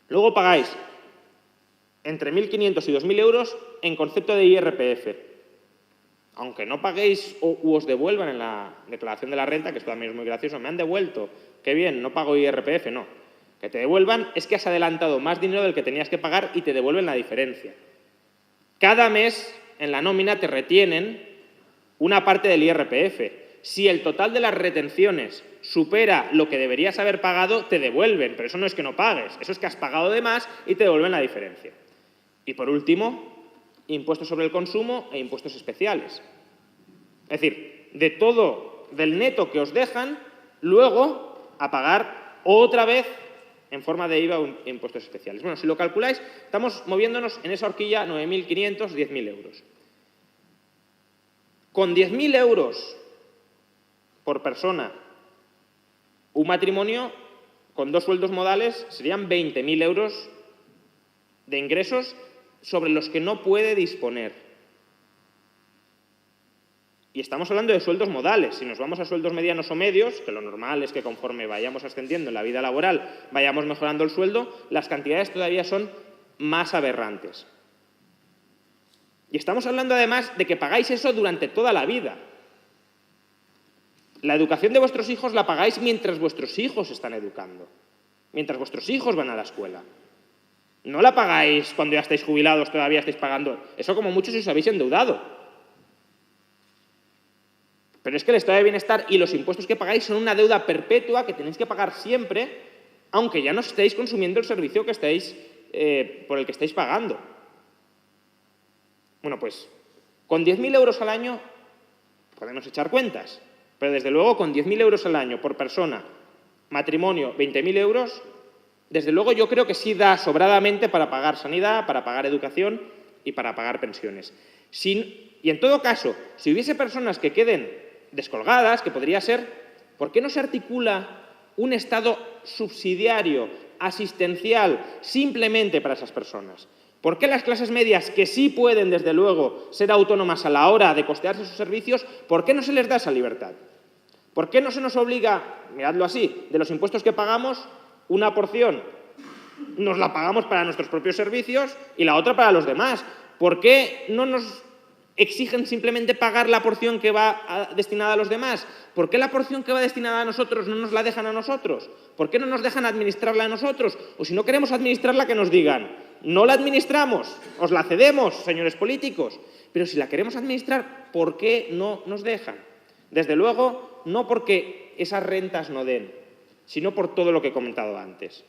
Luego pagáis entre 1.500 y 2.000 euros en concepto de IRPF. Aunque no paguéis u os devuelvan en la declaración de la renta, que esto también es muy gracioso, me han devuelto, qué bien, no pago IRPF, no. Que te devuelvan es que has adelantado más dinero del que tenías que pagar y te devuelven la diferencia. Cada mes en la nómina te retienen una parte del IRPF. Si el total de las retenciones supera lo que deberías haber pagado, te devuelven, pero eso no es que no pagues, eso es que has pagado de más y te devuelven la diferencia. Y por último, impuestos sobre el consumo e impuestos especiales. Es decir, de todo, del neto que os dejan, luego a pagar otra vez en forma de IVA o impuestos especiales. Bueno, si lo calculáis, estamos moviéndonos en esa horquilla 9.500, 10.000 euros. Con 10.000 euros por persona, un matrimonio con 2 sueldos modales serían 20.000 euros de ingresos sobre los que no puede disponer. Y estamos hablando de sueldos modales. Si nos vamos a sueldos medianos o medios, que lo normal es que conforme vayamos ascendiendo en la vida laboral, vayamos mejorando el sueldo, las cantidades todavía son más aberrantes. Y estamos hablando además de que pagáis eso durante toda la vida. La educación de vuestros hijos la pagáis mientras vuestros hijos están educando, mientras vuestros hijos van a la escuela. No la pagáis cuando ya estáis jubilados, todavía estáis pagando. Eso como muchos os habéis endeudado. Pero es que el estado de bienestar y los impuestos que pagáis son una deuda perpetua que tenéis que pagar siempre, aunque ya no estéis consumiendo el servicio que estáis, por el que estáis pagando. Bueno, pues con 10.000 euros al año podemos echar cuentas, pero desde luego con 10.000 euros al año por persona, matrimonio, 20.000 euros, desde luego yo creo que sí da sobradamente para pagar sanidad, para pagar educación y para pagar pensiones. Y en todo caso, si hubiese personas que queden descolgadas, que podría ser, ¿por qué no se articula un Estado subsidiario, asistencial, simplemente para esas personas? ¿Por qué las clases medias, que sí pueden, desde luego, ser autónomas a la hora de costearse sus servicios, por qué no se les da esa libertad? ¿Por qué no se nos obliga, miradlo así, de los impuestos que pagamos, una porción nos la pagamos para nuestros propios servicios y la otra para los demás? ¿Por qué no nos exigen simplemente pagar la porción que va destinada a los demás? ¿Por qué la porción que va destinada a nosotros no nos la dejan a nosotros? ¿Por qué no nos dejan administrarla a nosotros? O si no queremos administrarla, que nos digan, no la administramos, os la cedemos, señores políticos. Pero si la queremos administrar, ¿por qué no nos dejan? Desde luego, no porque esas rentas no den, sino por todo lo que he comentado antes.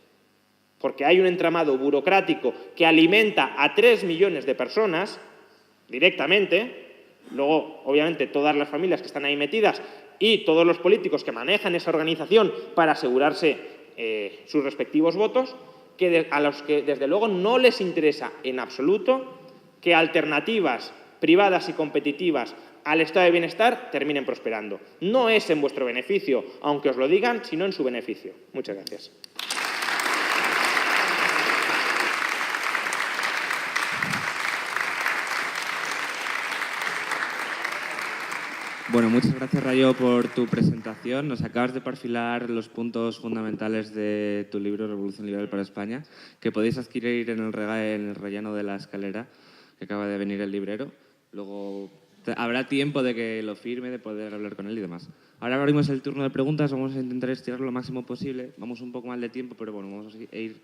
Porque hay un entramado burocrático que alimenta a 3 millones de personas directamente, luego, obviamente, todas las familias que están ahí metidas y todos los políticos que manejan esa organización para asegurarse sus respectivos votos, a los que, desde luego, no les interesa en absoluto que alternativas privadas y competitivas al estado de bienestar terminen prosperando. No es en vuestro beneficio, aunque os lo digan, sino en su beneficio. Muchas gracias. Bueno, muchas gracias, Rayo, por tu presentación. Nos acabas de perfilar los puntos fundamentales de tu libro Revolución Liberal para España, que podéis adquirir en el relleno de la escalera, que acaba de venir el librero. Luego habrá tiempo de que lo firme, de poder hablar con él y demás. Ahora abrimos el turno de preguntas. Vamos a intentar estirarlo lo máximo posible. Vamos un poco mal de tiempo, pero bueno, vamos a ir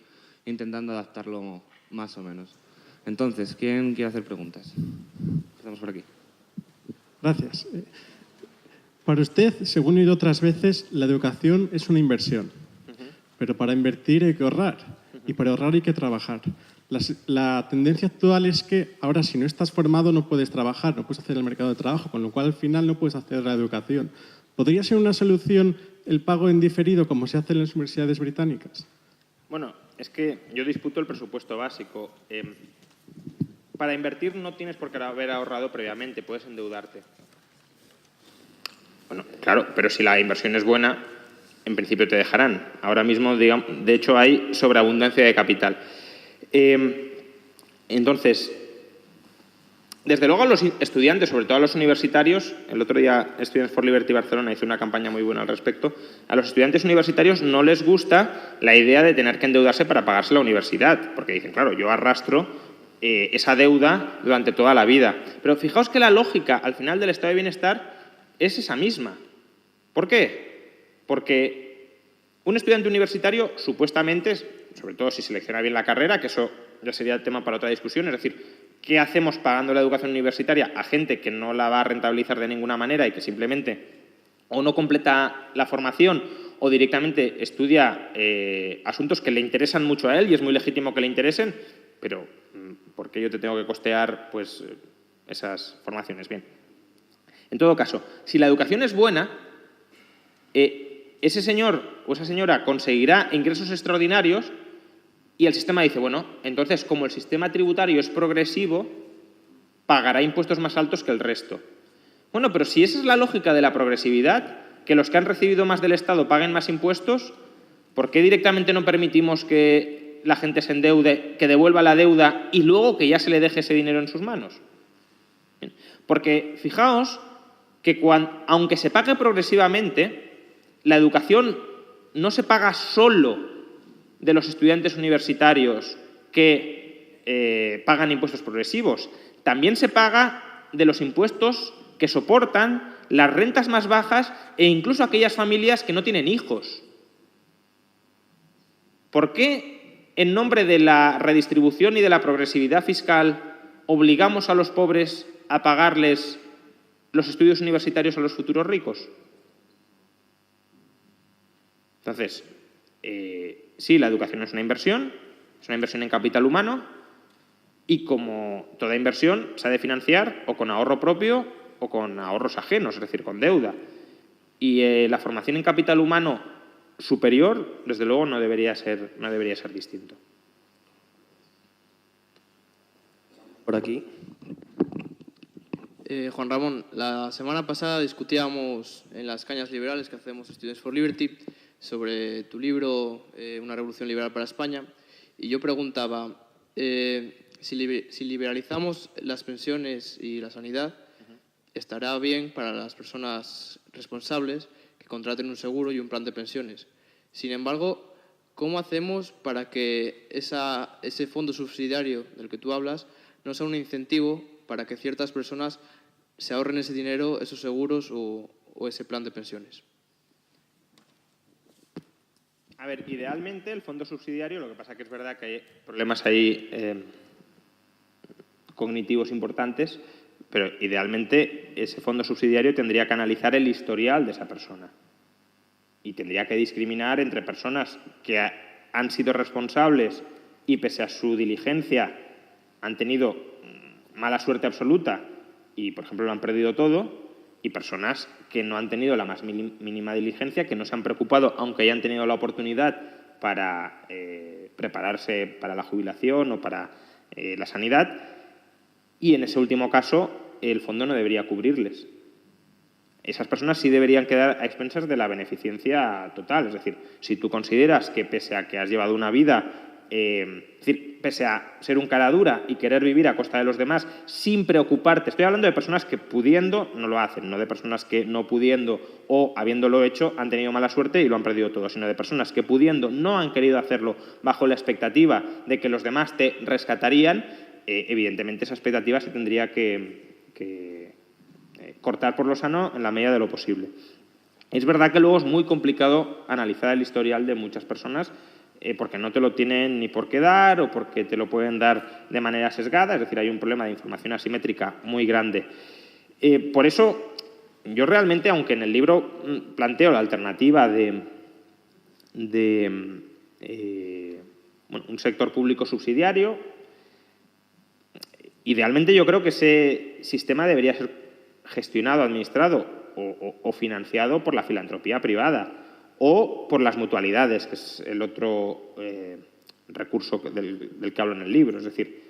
intentando adaptarlo más o menos. Entonces, ¿quién quiere hacer preguntas? Empezamos por aquí. Gracias. Para usted, según he oído otras veces, la educación es una inversión. Pero para invertir hay que ahorrar. Y para ahorrar hay que trabajar. La tendencia actual es que ahora, si no estás formado, no puedes trabajar, no puedes hacer el mercado de trabajo, con lo cual al final no puedes hacer la educación. ¿Podría ser una solución el pago en diferido, como se hace en las universidades británicas? Bueno, es que yo disputo el presupuesto básico. Para invertir no tienes por qué haber ahorrado previamente, puedes endeudarte. Bueno, claro, pero si la inversión es buena, en principio te dejarán. Ahora mismo, digamos, de hecho, hay sobreabundancia de capital. Entonces, desde luego a los estudiantes, sobre todo a los universitarios, el otro día Students for Liberty Barcelona hizo una campaña muy buena al respecto, a los estudiantes universitarios no les gusta la idea de tener que endeudarse para pagarse la universidad, porque dicen, claro, yo arrastro esa deuda durante toda la vida. Pero fijaos que la lógica al final del estado de bienestar es esa misma. ¿Por qué? Porque un estudiante universitario, supuestamente, sobre todo si selecciona bien la carrera, que eso ya sería tema para otra discusión, es decir, ¿qué hacemos pagando la educación universitaria a gente que no la va a rentabilizar de ninguna manera y que simplemente o no completa la formación o directamente estudia asuntos que le interesan mucho a él y es muy legítimo que le interesen, pero ¿por qué yo te tengo que costear pues, esas formaciones? Bien. En todo caso, si la educación es buena, ese señor o esa señora conseguirá ingresos extraordinarios y el sistema dice, bueno, entonces como el sistema tributario es progresivo, pagará impuestos más altos que el resto. Bueno, pero si esa es la lógica de la progresividad, que los que han recibido más del Estado paguen más impuestos, ¿por qué directamente no permitimos que la gente se endeude, que devuelva la deuda y luego que ya se le deje ese dinero en sus manos? Porque fijaos que aunque se pague progresivamente, la educación no se paga solo de los estudiantes universitarios que pagan impuestos progresivos, también se paga de los impuestos que soportan las rentas más bajas e incluso aquellas familias que no tienen hijos. ¿Por qué, en nombre de la redistribución y de la progresividad fiscal, obligamos a los pobres a pagarles los estudios universitarios a los futuros ricos? Entonces, sí, la educación es una inversión en capital humano y como toda inversión se ha de financiar o con ahorro propio o con ahorros ajenos, es decir, con deuda. Y la formación en capital humano superior, desde luego, no debería ser distinto. Por aquí. Juan Ramón, la semana pasada discutíamos en las cañas liberales que hacemos Students for Liberty sobre tu libro Una revolución liberal para España y yo preguntaba si liberalizamos las pensiones y la sanidad, estará bien para las personas responsables que contraten un seguro y un plan de pensiones. Sin embargo, ¿cómo hacemos para que ese fondo subsidiario del que tú hablas no sea un incentivo para que ciertas personas se ahorren ese dinero, esos seguros o ese plan de pensiones? A ver, idealmente el fondo subsidiario, lo que pasa que es verdad que hay problemas ahí cognitivos importantes, pero idealmente ese fondo subsidiario tendría que analizar el historial de esa persona y tendría que discriminar entre personas que han sido responsables y pese a su diligencia han tenido mala suerte absoluta y, por ejemplo, lo han perdido todo, y personas que no han tenido la más mínima diligencia, que no se han preocupado, aunque hayan tenido la oportunidad para prepararse para la jubilación o para la sanidad, y en ese último caso el fondo no debería cubrirles. Esas personas sí deberían quedar a expensas de la beneficencia total, es decir, si tú consideras que pese a que has llevado una vida Es decir, pese a ser un cara dura y querer vivir a costa de los demás sin preocuparte, estoy hablando de personas que pudiendo no lo hacen, no de personas que no pudiendo o habiéndolo hecho han tenido mala suerte y lo han perdido todo, sino de personas que pudiendo no han querido hacerlo bajo la expectativa de que los demás te rescatarían, evidentemente esa expectativa se tendría que cortar por lo sano en la medida de lo posible. Es verdad que luego es muy complicado analizar el historial de muchas personas porque no te lo tienen ni por qué dar o porque te lo pueden dar de manera sesgada, es decir, hay un problema de información asimétrica muy grande. Por eso, yo realmente, aunque en el libro planteo la alternativa de un sector público subsidiario, idealmente yo creo que ese sistema debería ser gestionado, administrado o financiado por la filantropía privada o por las mutualidades, que es el otro recurso del que hablo en el libro. Es decir,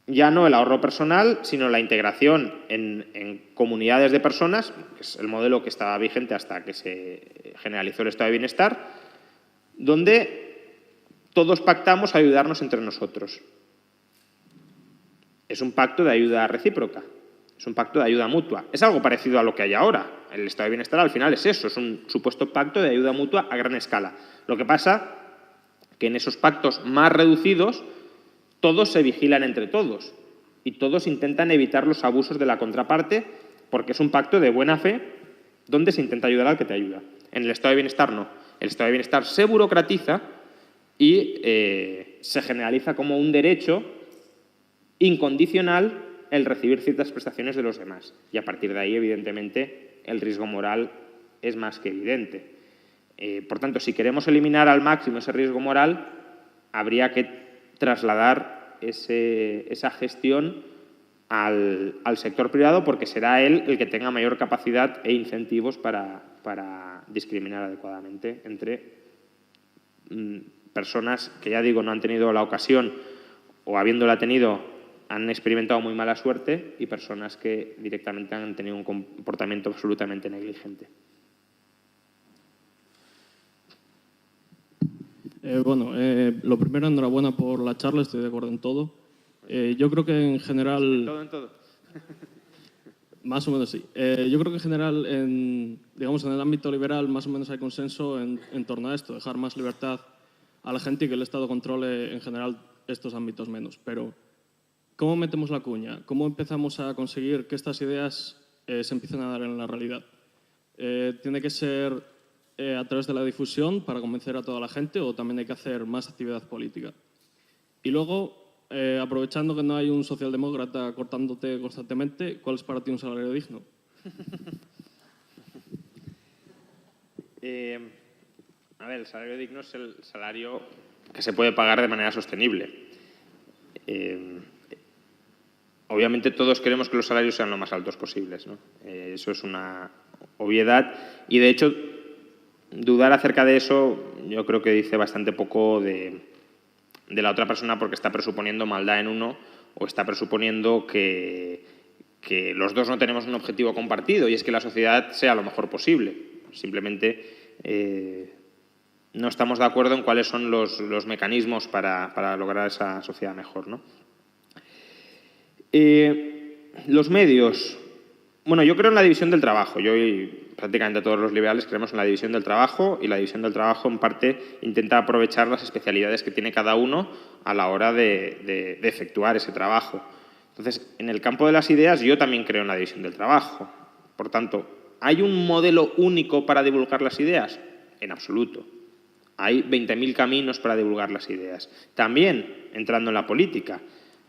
ya no el ahorro personal, sino la integración en comunidades de personas, que es el modelo que estaba vigente hasta que se generalizó el estado de bienestar, donde todos pactamos ayudarnos entre nosotros. Es un pacto de ayuda recíproca. Es un pacto de ayuda mutua. Es algo parecido a lo que hay ahora. El estado de bienestar al final es eso, es un supuesto pacto de ayuda mutua a gran escala. Lo que pasa que en esos pactos más reducidos todos se vigilan entre todos y todos intentan evitar los abusos de la contraparte porque es un pacto de buena fe donde se intenta ayudar al que te ayuda. En el estado de bienestar no. El estado de bienestar se burocratiza y se generaliza como un derecho incondicional el recibir ciertas prestaciones de los demás. Y a partir de ahí, evidentemente, el riesgo moral es más que evidente. Por tanto, si queremos eliminar al máximo ese riesgo moral, habría que trasladar esa gestión al sector privado porque será él el que tenga mayor capacidad e incentivos para discriminar adecuadamente entre personas que, ya digo, no han tenido la ocasión o habiéndola tenido han experimentado muy mala suerte y personas que directamente han tenido un comportamiento absolutamente negligente. Lo primero, enhorabuena por la charla, estoy de acuerdo en todo. Yo creo que en general... ¿Todo en todo? Más o menos sí. Yo creo que en general, en el ámbito liberal, más o menos hay consenso en torno a esto, dejar más libertad a la gente y que el Estado controle en general estos ámbitos menos. Pero ¿cómo metemos la cuña? ¿Cómo empezamos a conseguir que estas ideas se empiecen a dar en la realidad? ¿Tiene que ser a través de la difusión para convencer a toda la gente o también hay que hacer más actividad política? Y luego, aprovechando que no hay un socialdemócrata cortándote constantemente, ¿cuál es para ti un salario digno? A ver, el salario digno es el salario que se puede pagar de manera sostenible. Obviamente todos queremos que los salarios sean lo más altos posibles, ¿no? Eso es una obviedad y, de hecho, dudar acerca de eso yo creo que dice bastante poco de la otra persona porque está presuponiendo maldad en uno o está presuponiendo que los dos no tenemos un objetivo compartido y es que la sociedad sea lo mejor posible. Simplemente no estamos de acuerdo en cuáles son los mecanismos para lograr esa sociedad mejor, ¿no? Los medios. Bueno, yo creo en la división del trabajo. Yo y prácticamente todos los liberales creemos en la división del trabajo y la división del trabajo en parte intenta aprovechar las especialidades que tiene cada uno a la hora de efectuar ese trabajo. Entonces, en el campo de las ideas yo también creo en la división del trabajo. Por tanto, ¿hay un modelo único para divulgar las ideas? En absoluto. Hay 20.000 caminos para divulgar las ideas. También entrando en la política.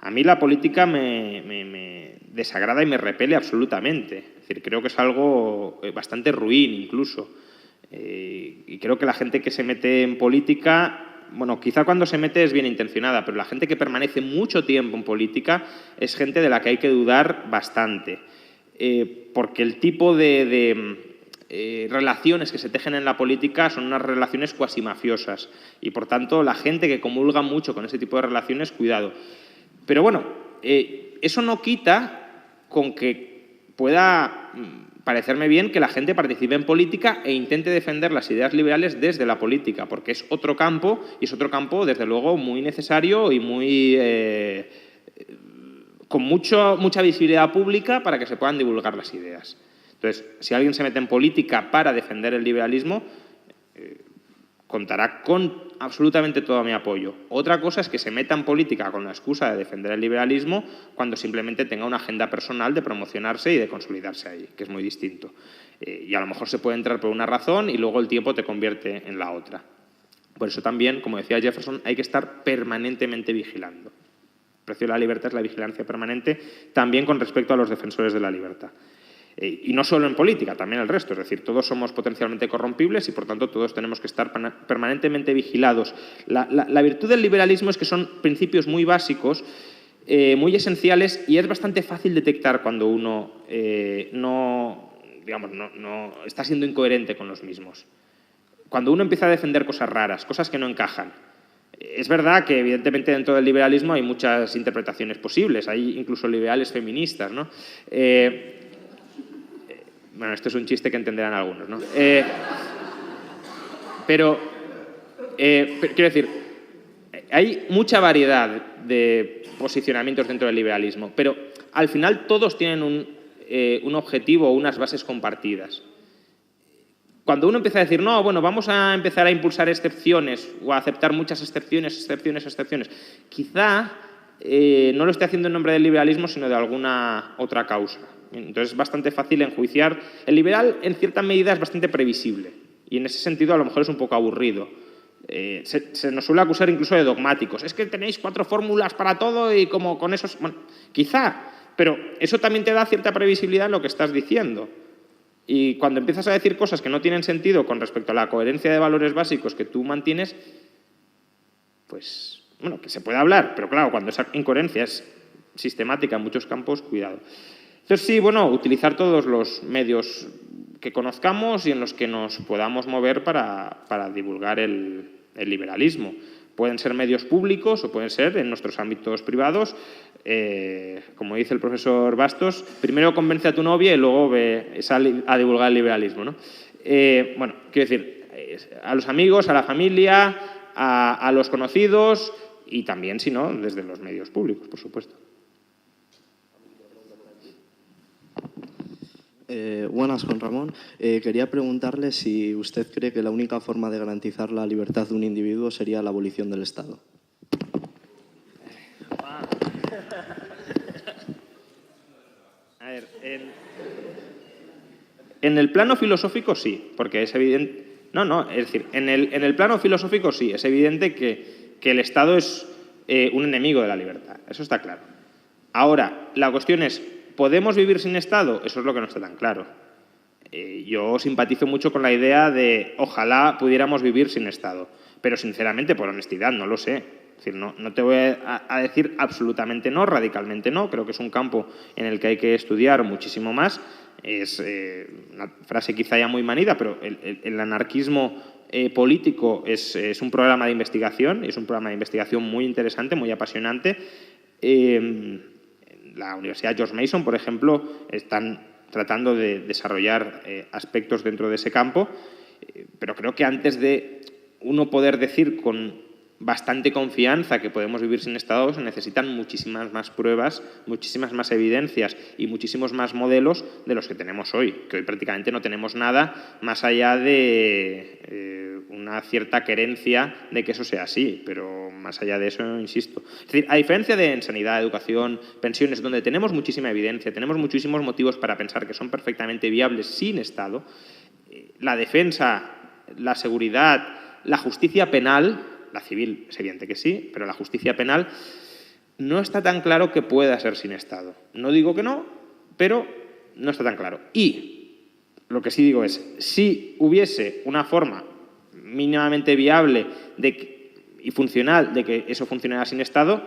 A mí la política me desagrada y me repele absolutamente. Es decir, creo que es algo bastante ruin incluso. Y creo que la gente que se mete en política, bueno, quizá cuando se mete es bien intencionada, pero la gente que permanece mucho tiempo en política es gente de la que hay que dudar bastante. Porque el tipo de relaciones que se tejen en la política son unas relaciones cuasi mafiosas. Y por tanto, la gente que comulga mucho con ese tipo de relaciones, cuidado. Pero bueno, eso no quita con que pueda parecerme bien que la gente participe en política e intente defender las ideas liberales desde la política, porque es otro campo, y es otro campo, desde luego, muy necesario y muy con mucha visibilidad pública para que se puedan divulgar las ideas. Entonces, si alguien se mete en política para defender el liberalismo, contará con absolutamente todo mi apoyo. Otra cosa es que se meta en política con la excusa de defender el liberalismo cuando simplemente tenga una agenda personal de promocionarse y de consolidarse ahí, que es muy distinto. Y a lo mejor se puede entrar por una razón y luego el tiempo te convierte en la otra. Por eso también, como decía Jefferson, hay que estar permanentemente vigilando. El precio de la libertad es la vigilancia permanente, también con respecto a los defensores de la libertad. Y no solo en política, también el resto. Es decir, todos somos potencialmente corrompibles y, por tanto, todos tenemos que estar permanentemente vigilados. La virtud del liberalismo es que son principios muy básicos, muy esenciales, y es bastante fácil detectar cuando uno no está siendo incoherente con los mismos. Cuando uno empieza a defender cosas raras, cosas que no encajan. Es verdad que, evidentemente, dentro del liberalismo hay muchas interpretaciones posibles. Hay incluso liberales feministas, ¿no? Bueno, esto es un chiste que entenderán algunos, ¿no? Pero quiero decir, hay mucha variedad de posicionamientos dentro del liberalismo, pero al final todos tienen un objetivo o unas bases compartidas. Cuando uno empieza a decir, no, bueno, vamos a empezar a impulsar excepciones o a aceptar muchas excepciones, quizá no lo esté haciendo en nombre del liberalismo, sino de alguna otra causa. Entonces es bastante fácil enjuiciar. El liberal, en cierta medida, es bastante previsible y en ese sentido a lo mejor es un poco aburrido. Se nos suele acusar incluso de dogmáticos. Es que tenéis 4 fórmulas para todo y como con eso... Bueno, quizá, pero eso también te da cierta previsibilidad en lo que estás diciendo. Y cuando empiezas a decir cosas que no tienen sentido con respecto a la coherencia de valores básicos que tú mantienes, pues, bueno, que se puede hablar, pero claro, cuando esa incoherencia es sistemática en muchos campos, cuidado. Entonces, sí, bueno, utilizar todos los medios que conozcamos y en los que nos podamos mover para divulgar el liberalismo. Pueden ser medios públicos o pueden ser en nuestros ámbitos privados. Como dice el profesor Bastos, primero convence a tu novia y luego sale a divulgar el liberalismo, ¿no? Bueno, quiero decir, a los amigos, a la familia, a los conocidos y también, si no, desde los medios públicos, por supuesto. Buenas, Juan Ramón. Quería preguntarle si usted cree que la única forma de garantizar la libertad de un individuo sería la abolición del Estado. A ver, en el plano filosófico sí, porque es evidente... No, es decir, en el plano filosófico sí, es evidente que el Estado es un enemigo de la libertad, eso está claro. Ahora, la cuestión es, ¿podemos vivir sin Estado? Eso es lo que no está tan claro. Yo simpatizo mucho con la idea de ojalá pudiéramos vivir sin Estado, pero sinceramente, por honestidad, no lo sé. Es decir, no te voy a decir absolutamente no, radicalmente no. Creo que es un campo en el que hay que estudiar muchísimo más. Es una frase quizá ya muy manida, pero el anarquismo político es un programa de investigación, es un programa de investigación muy interesante, muy apasionante. La Universidad George Mason, por ejemplo, están tratando de desarrollar aspectos dentro de ese campo, pero creo que antes de uno poder decir con bastante confianza que podemos vivir sin Estado, se necesitan muchísimas más pruebas, muchísimas más evidencias y muchísimos más modelos de los que tenemos hoy, que hoy prácticamente no tenemos nada más allá de una cierta querencia de que eso sea así, pero más allá de eso, insisto. Es decir, a diferencia de en sanidad, educación, pensiones, donde tenemos muchísima evidencia, tenemos muchísimos motivos para pensar que son perfectamente viables sin Estado, la defensa, la seguridad, la justicia penal, la civil es evidente que sí, pero la justicia penal no está tan claro que pueda ser sin Estado. No digo que no, pero no está tan claro. Y lo que sí digo es, si hubiese una forma mínimamente viable y funcional de que eso funcionara sin Estado,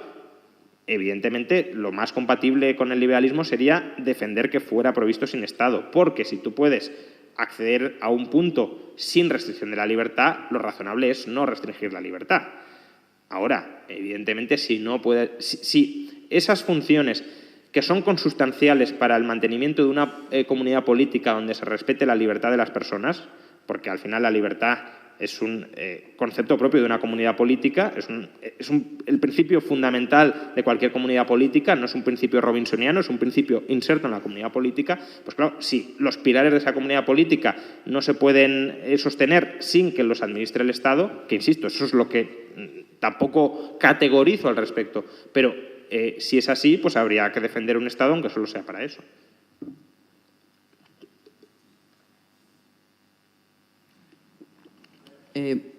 evidentemente lo más compatible con el liberalismo sería defender que fuera provisto sin Estado, porque si tú puedes acceder a un punto sin restricción de la libertad, lo razonable es no restringir la libertad. Ahora, evidentemente, si esas funciones que son consustanciales para el mantenimiento de una comunidad política donde se respete la libertad de las personas, porque al final la libertad es un concepto propio de una comunidad política, el principio fundamental de cualquier comunidad política, no es un principio robinsoniano, es un principio inserto en la comunidad política. Pues claro, si los pilares de esa comunidad política no se pueden sostener sin que los administre el Estado, que insisto, eso es lo que tampoco categorizo al respecto, pero si es así, pues habría que defender un Estado aunque solo sea para eso.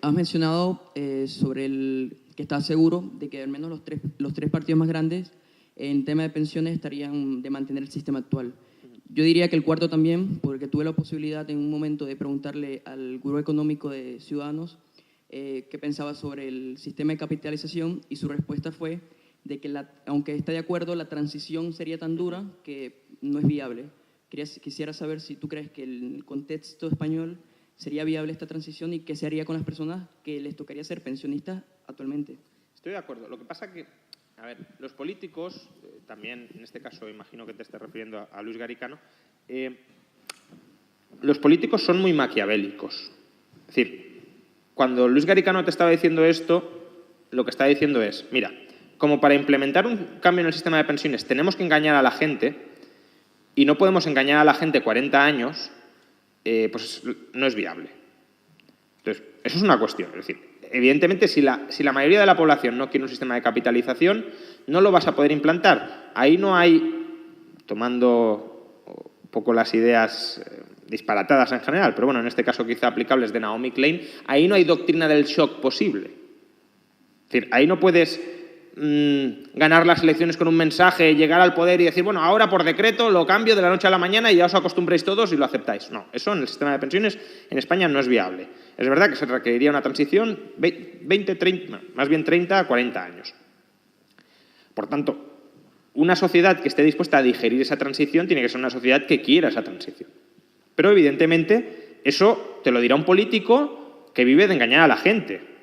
Has mencionado sobre que estás seguro de que al menos los tres partidos más grandes en tema de pensiones estarían de mantener el sistema actual. Yo diría que el cuarto también, porque tuve la posibilidad en un momento de preguntarle al Gurú Económico de Ciudadanos qué pensaba sobre el sistema de capitalización, y su respuesta fue de que aunque está de acuerdo, la transición sería tan dura que no es viable. Quisiera saber si tú crees que en el contexto español sería viable esta transición y qué se haría con las personas que les tocaría ser pensionistas actualmente. Estoy de acuerdo. Lo que pasa que, a ver, los políticos, también en este caso imagino que te estés refiriendo a Luis Garicano, los políticos son muy maquiavélicos. Es decir, cuando Luis Garicano te estaba diciendo esto, lo que está diciendo es, mira, como para implementar un cambio en el sistema de pensiones tenemos que engañar a la gente y no podemos engañar a la gente 40 años, pues no es viable. Entonces, eso es una cuestión. Es decir, evidentemente, si la mayoría de la población no quiere un sistema de capitalización, no lo vas a poder implantar. Ahí no hay, tomando un poco las ideas disparatadas en general, pero bueno, en este caso quizá aplicables de Naomi Klein, ahí no hay doctrina del shock posible. Es decir, ahí no puedes ganar las elecciones con un mensaje, llegar al poder y decir, bueno, ahora por decreto lo cambio de la noche a la mañana y ya os acostumbréis todos y lo aceptáis. No, eso en el sistema de pensiones en España no es viable. Es verdad que se requeriría una transición 30 a 40 años. Por tanto, una sociedad que esté dispuesta a digerir esa transición tiene que ser una sociedad que quiera esa transición. Pero evidentemente eso te lo dirá un político que vive de engañar a la gente,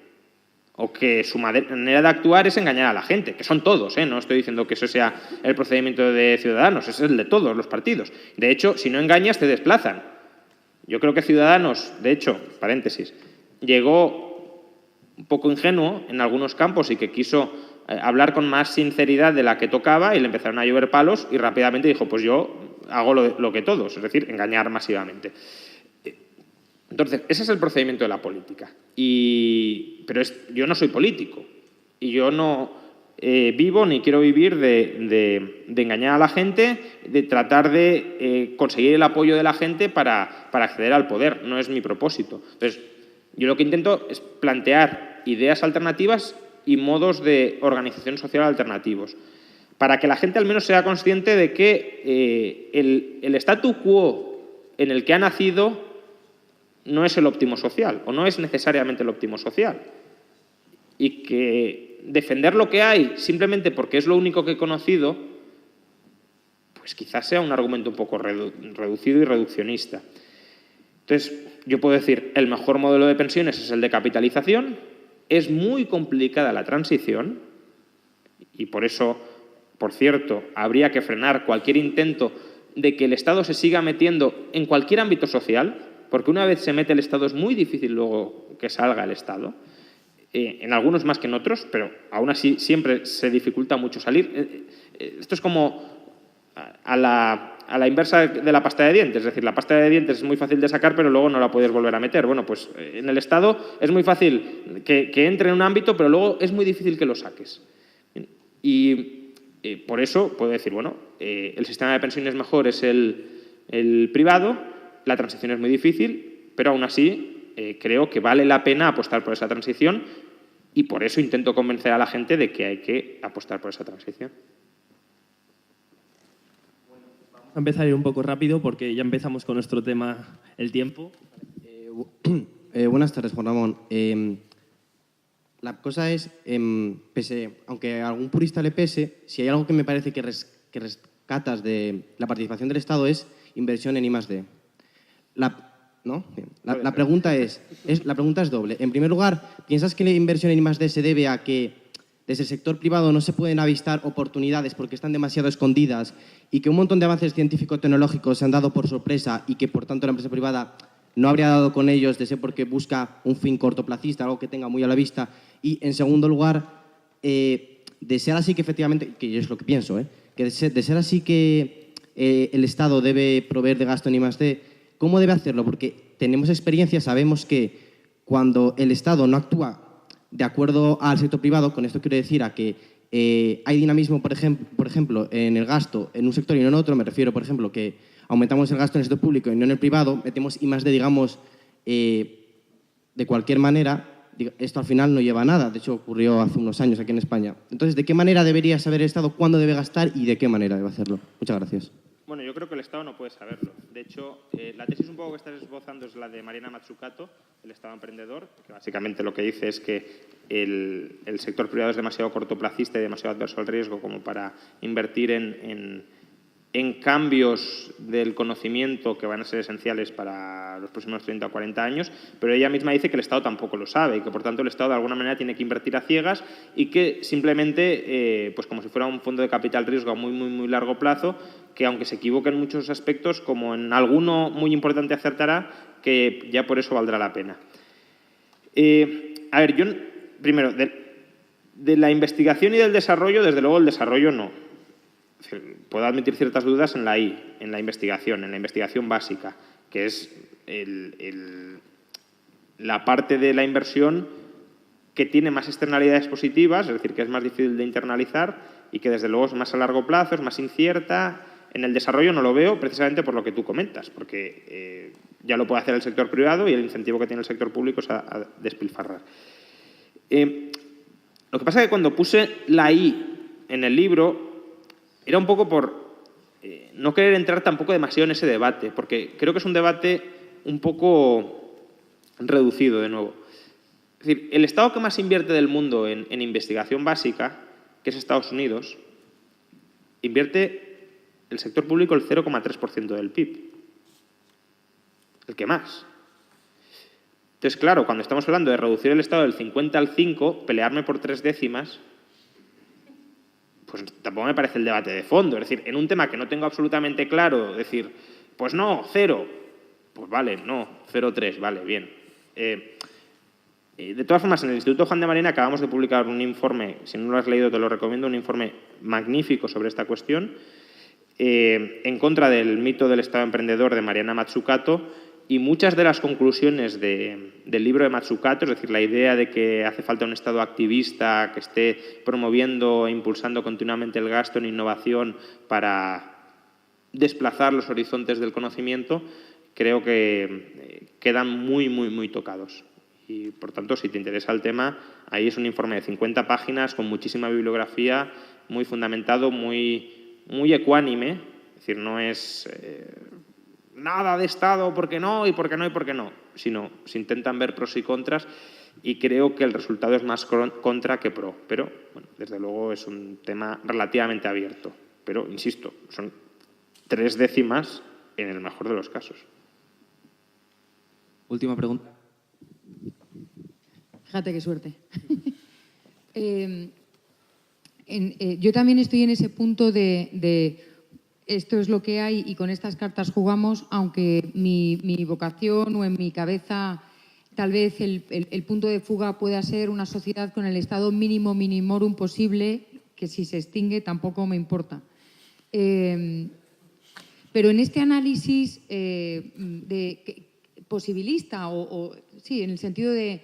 o que su manera de actuar es engañar a la gente, que son todos, no estoy diciendo que eso sea el procedimiento de Ciudadanos, es el de todos los partidos. De hecho, si no engañas, te desplazan. Yo creo que Ciudadanos, de hecho, paréntesis, llegó un poco ingenuo en algunos campos y que quiso hablar con más sinceridad de la que tocaba y le empezaron a llover palos y rápidamente dijo, pues yo hago lo que todos, es decir, engañar masivamente. Entonces, ese es el procedimiento de la política. Pero yo no soy político y yo no vivo ni quiero vivir de engañar a la gente, de tratar de conseguir el apoyo de la gente para acceder al poder. No es mi propósito. Entonces, yo lo que intento es plantear ideas alternativas y modos de organización social alternativos, para que la gente al menos sea consciente de que el statu quo en el que ha nacido no es el óptimo social, o no es necesariamente el óptimo social. Y que defender lo que hay simplemente porque es lo único que he conocido, pues quizás sea un argumento un poco reducido y reduccionista. Entonces, yo puedo decir, el mejor modelo de pensiones es el de capitalización, es muy complicada la transición, y por eso, por cierto, habría que frenar cualquier intento de que el Estado se siga metiendo en cualquier ámbito social, porque una vez se mete el Estado es muy difícil luego que salga el Estado, en algunos más que en otros, pero aún así siempre se dificulta mucho salir. Esto es como a la inversa de la pasta de dientes, es decir, la pasta de dientes es muy fácil de sacar, pero luego no la puedes volver a meter. Bueno, pues en el Estado es muy fácil que entre en un ámbito, pero luego es muy difícil que lo saques. Y por eso puedo decir, bueno, el sistema de pensiones mejor es el privado. La transición es muy difícil, pero aún así creo que vale la pena apostar por esa transición y por eso intento convencer a la gente de que hay que apostar por esa transición. Vamos a empezar un poco rápido porque ya empezamos con nuestro tema, el tiempo. Buenas tardes, Juan Ramón. La cosa es, aunque a algún purista le pese, si hay algo que me parece que rescatas de la participación del Estado es inversión en I+D. La pregunta es doble. En primer lugar, ¿piensas que la inversión en I+D se debe a que desde el sector privado no se pueden avistar oportunidades porque están demasiado escondidas y que un montón de avances científico-tecnológicos se han dado por sorpresa y que, por tanto, la empresa privada no habría dado con ellos de ser porque busca un fin cortoplacista, algo que tenga muy a la vista. Y, en segundo lugar, de ser así que efectivamente, que es lo que pienso, que de ser así que el Estado debe proveer de gasto en I+D, ¿cómo debe hacerlo? Porque tenemos experiencia, sabemos que cuando el Estado no actúa de acuerdo al sector privado, con esto quiero decir a que hay dinamismo, por ejemplo, en el gasto en un sector y no en otro. Me refiero, por ejemplo, que aumentamos el gasto en el sector público y no en el privado, metemos I+D, digamos, de cualquier manera. Esto al final no lleva a nada. De hecho, ocurrió hace unos años aquí en España. Entonces, ¿de qué manera debería saber el Estado cuándo debe gastar y de qué manera debe hacerlo? Muchas gracias. Bueno, yo creo que el Estado no puede saberlo. De hecho, la tesis un poco que estás esbozando es la de Mariana Mazzucato, el Estado emprendedor, que básicamente lo que dice es que el sector privado es demasiado cortoplacista y demasiado adverso al riesgo como para invertir en cambios del conocimiento que van a ser esenciales para los próximos 30 o 40 años, pero ella misma dice que el Estado tampoco lo sabe y que, por tanto, el Estado de alguna manera tiene que invertir a ciegas y que simplemente, pues como si fuera un fondo de capital riesgo a muy largo plazo, que aunque se equivoque en muchos aspectos, como en alguno muy importante acertará, que ya por eso valdrá la pena. A ver, yo, primero, de la investigación y del desarrollo, desde luego el desarrollo no. Puedo admitir ciertas dudas en la I, en la investigación básica, que es la parte de la inversión que tiene más externalidades positivas, es decir, que es más difícil de internalizar y que desde luego es más a largo plazo, es más incierta. En el desarrollo no lo veo precisamente por lo que tú comentas, porque ya lo puede hacer el sector privado y el incentivo que tiene el sector público es a despilfarrar. Lo que pasa es que cuando puse la I en el libro era un poco por no querer entrar tampoco demasiado en ese debate, porque creo que es un debate un poco reducido de nuevo. Es decir, el Estado que más invierte del mundo en investigación básica, que es Estados Unidos, invierte el sector público el 0,3% del PIB. El que más. Entonces, claro, cuando estamos hablando de reducir el Estado del 50 al 5, pelearme por 3 décimas, pues tampoco me parece el debate de fondo. Es decir, en un tema que no tengo absolutamente claro, decir, pues no, 0, pues vale, no, 0,3, vale, bien. De todas formas, en el Instituto Juan de Mariana acabamos de publicar un informe, si no lo has leído te lo recomiendo, un informe magnífico sobre esta cuestión, en contra del mito del Estado emprendedor de Mariana Mazzucato, y muchas de las conclusiones del libro de Mazzucato, es decir, la idea de que hace falta un Estado activista que esté promoviendo e impulsando continuamente el gasto en innovación para desplazar los horizontes del conocimiento, creo que quedan muy tocados. Y, por tanto, si te interesa el tema, ahí es un informe de 50 páginas con muchísima bibliografía, muy fundamentado, muy ecuánime, es decir, no es nada de Estado, ¿por qué no? Y por qué no, y por qué no, sino se intentan ver pros y contras y creo que el resultado es más contra que pro. Pero, bueno, desde luego es un tema relativamente abierto. Pero, insisto, son 3 décimas en el mejor de los casos. Última pregunta. Fíjate qué suerte. Yo también estoy en ese punto de esto es lo que hay y con estas cartas jugamos, aunque mi vocación o en mi cabeza tal vez el punto de fuga pueda ser una sociedad con el estado mínimo minimorum posible, que si se extingue tampoco me importa. Pero en este análisis posibilista, sí, en el sentido de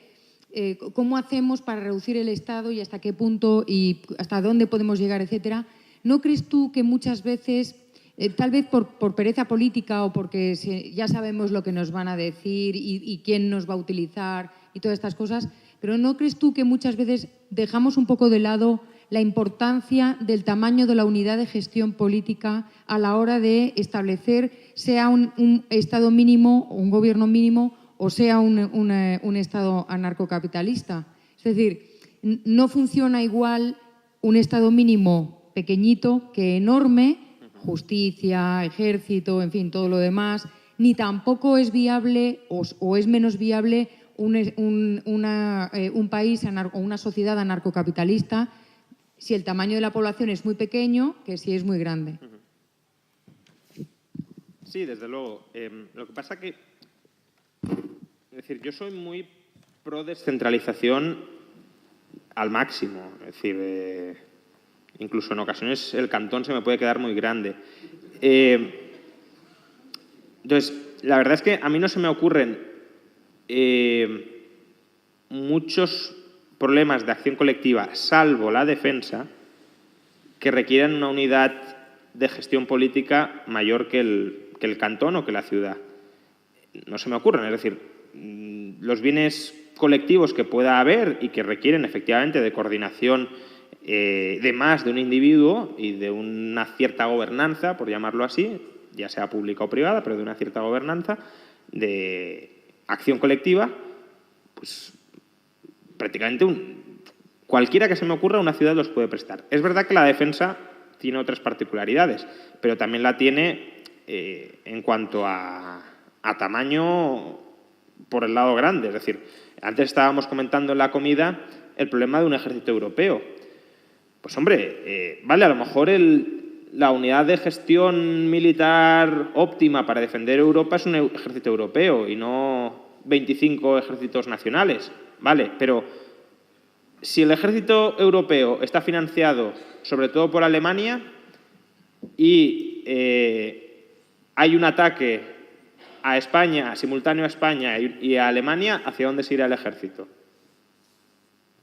cómo hacemos para reducir el Estado y hasta qué punto y hasta dónde podemos llegar, etcétera, ¿no crees tú que muchas veces, tal vez por pereza política o porque ya sabemos lo que nos van a decir y quién nos va a utilizar y todas estas cosas, pero ¿no crees tú que muchas veces dejamos un poco de lado la importancia del tamaño de la unidad de gestión política a la hora de establecer, sea un Estado mínimo o un gobierno mínimo o sea un Estado anarcocapitalista? Es decir, no funciona igual un Estado mínimo pequeñito que enorme, justicia, ejército, en fin, todo lo demás, ni tampoco es viable o es menos viable un país o una sociedad anarcocapitalista si el tamaño de la población es muy pequeño que si es muy grande. Sí, desde luego. Lo que pasa que, es decir, yo soy muy pro descentralización al máximo. Es decir, incluso en ocasiones el cantón se me puede quedar muy grande. Entonces, la verdad es que a mí no se me ocurren muchos problemas de acción colectiva, salvo la defensa, que requieran una unidad de gestión política mayor que el cantón o que la ciudad. No se me ocurren, es decir, los bienes colectivos que pueda haber y que requieren efectivamente de coordinación de más de un individuo y de una cierta gobernanza, por llamarlo así, ya sea pública o privada, pero de una cierta gobernanza, de acción colectiva, pues prácticamente cualquiera que se me ocurra, una ciudad los puede prestar. Es verdad que la defensa tiene otras particularidades, pero también la tiene en cuanto a tamaño por el lado grande. Es decir, antes estábamos comentando en la comida el problema de un ejército europeo. Pues hombre, vale, a lo mejor la unidad de gestión militar óptima para defender Europa es un ejército europeo y no 25 ejércitos nacionales, vale, pero si el ejército europeo está financiado sobre todo por Alemania y hay un ataque a España, simultáneo a España y a Alemania, ¿hacia dónde se irá el ejército?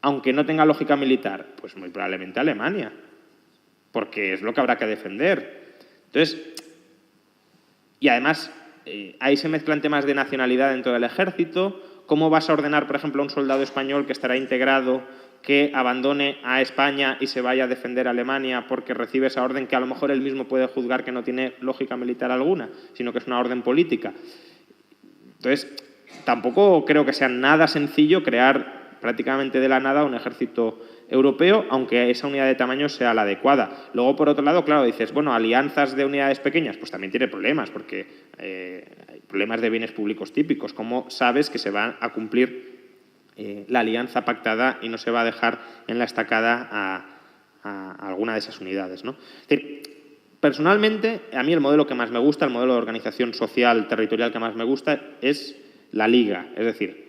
Aunque no tenga lógica militar, pues muy probablemente a Alemania, porque es lo que habrá que defender. Entonces, y además, ahí se mezclan temas de nacionalidad dentro del ejército. ¿Cómo vas a ordenar, por ejemplo, a un soldado español que estará integrado, que abandone a España y se vaya a defender a Alemania porque recibe esa orden que a lo mejor él mismo puede juzgar que no tiene lógica militar alguna, sino que es una orden política? Entonces, tampoco creo que sea nada sencillo crear prácticamente de la nada un ejército europeo, aunque esa unidad de tamaño sea la adecuada. Luego, por otro lado, claro, dices, bueno, alianzas de unidades pequeñas, pues también tiene problemas, porque hay problemas de bienes públicos típicos. ¿Cómo sabes que se va a cumplir la alianza pactada y no se va a dejar en la estacada a alguna de esas unidades, ¿no? Es decir, personalmente, a mí el modelo que más me gusta, el modelo de organización social territorial que más me gusta, es la liga, es decir,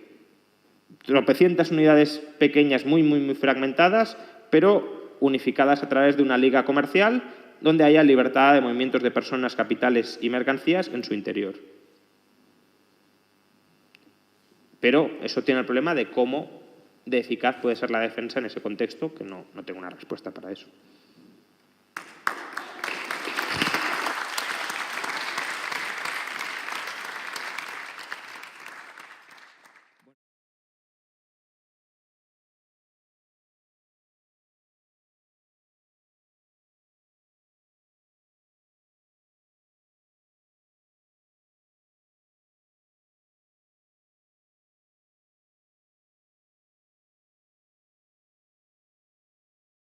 tropecientas unidades pequeñas muy fragmentadas, pero unificadas a través de una liga comercial donde haya libertad de movimientos de personas, capitales y mercancías en su interior. Pero eso tiene el problema de cómo de eficaz puede ser la defensa en ese contexto, que no tengo una respuesta para eso.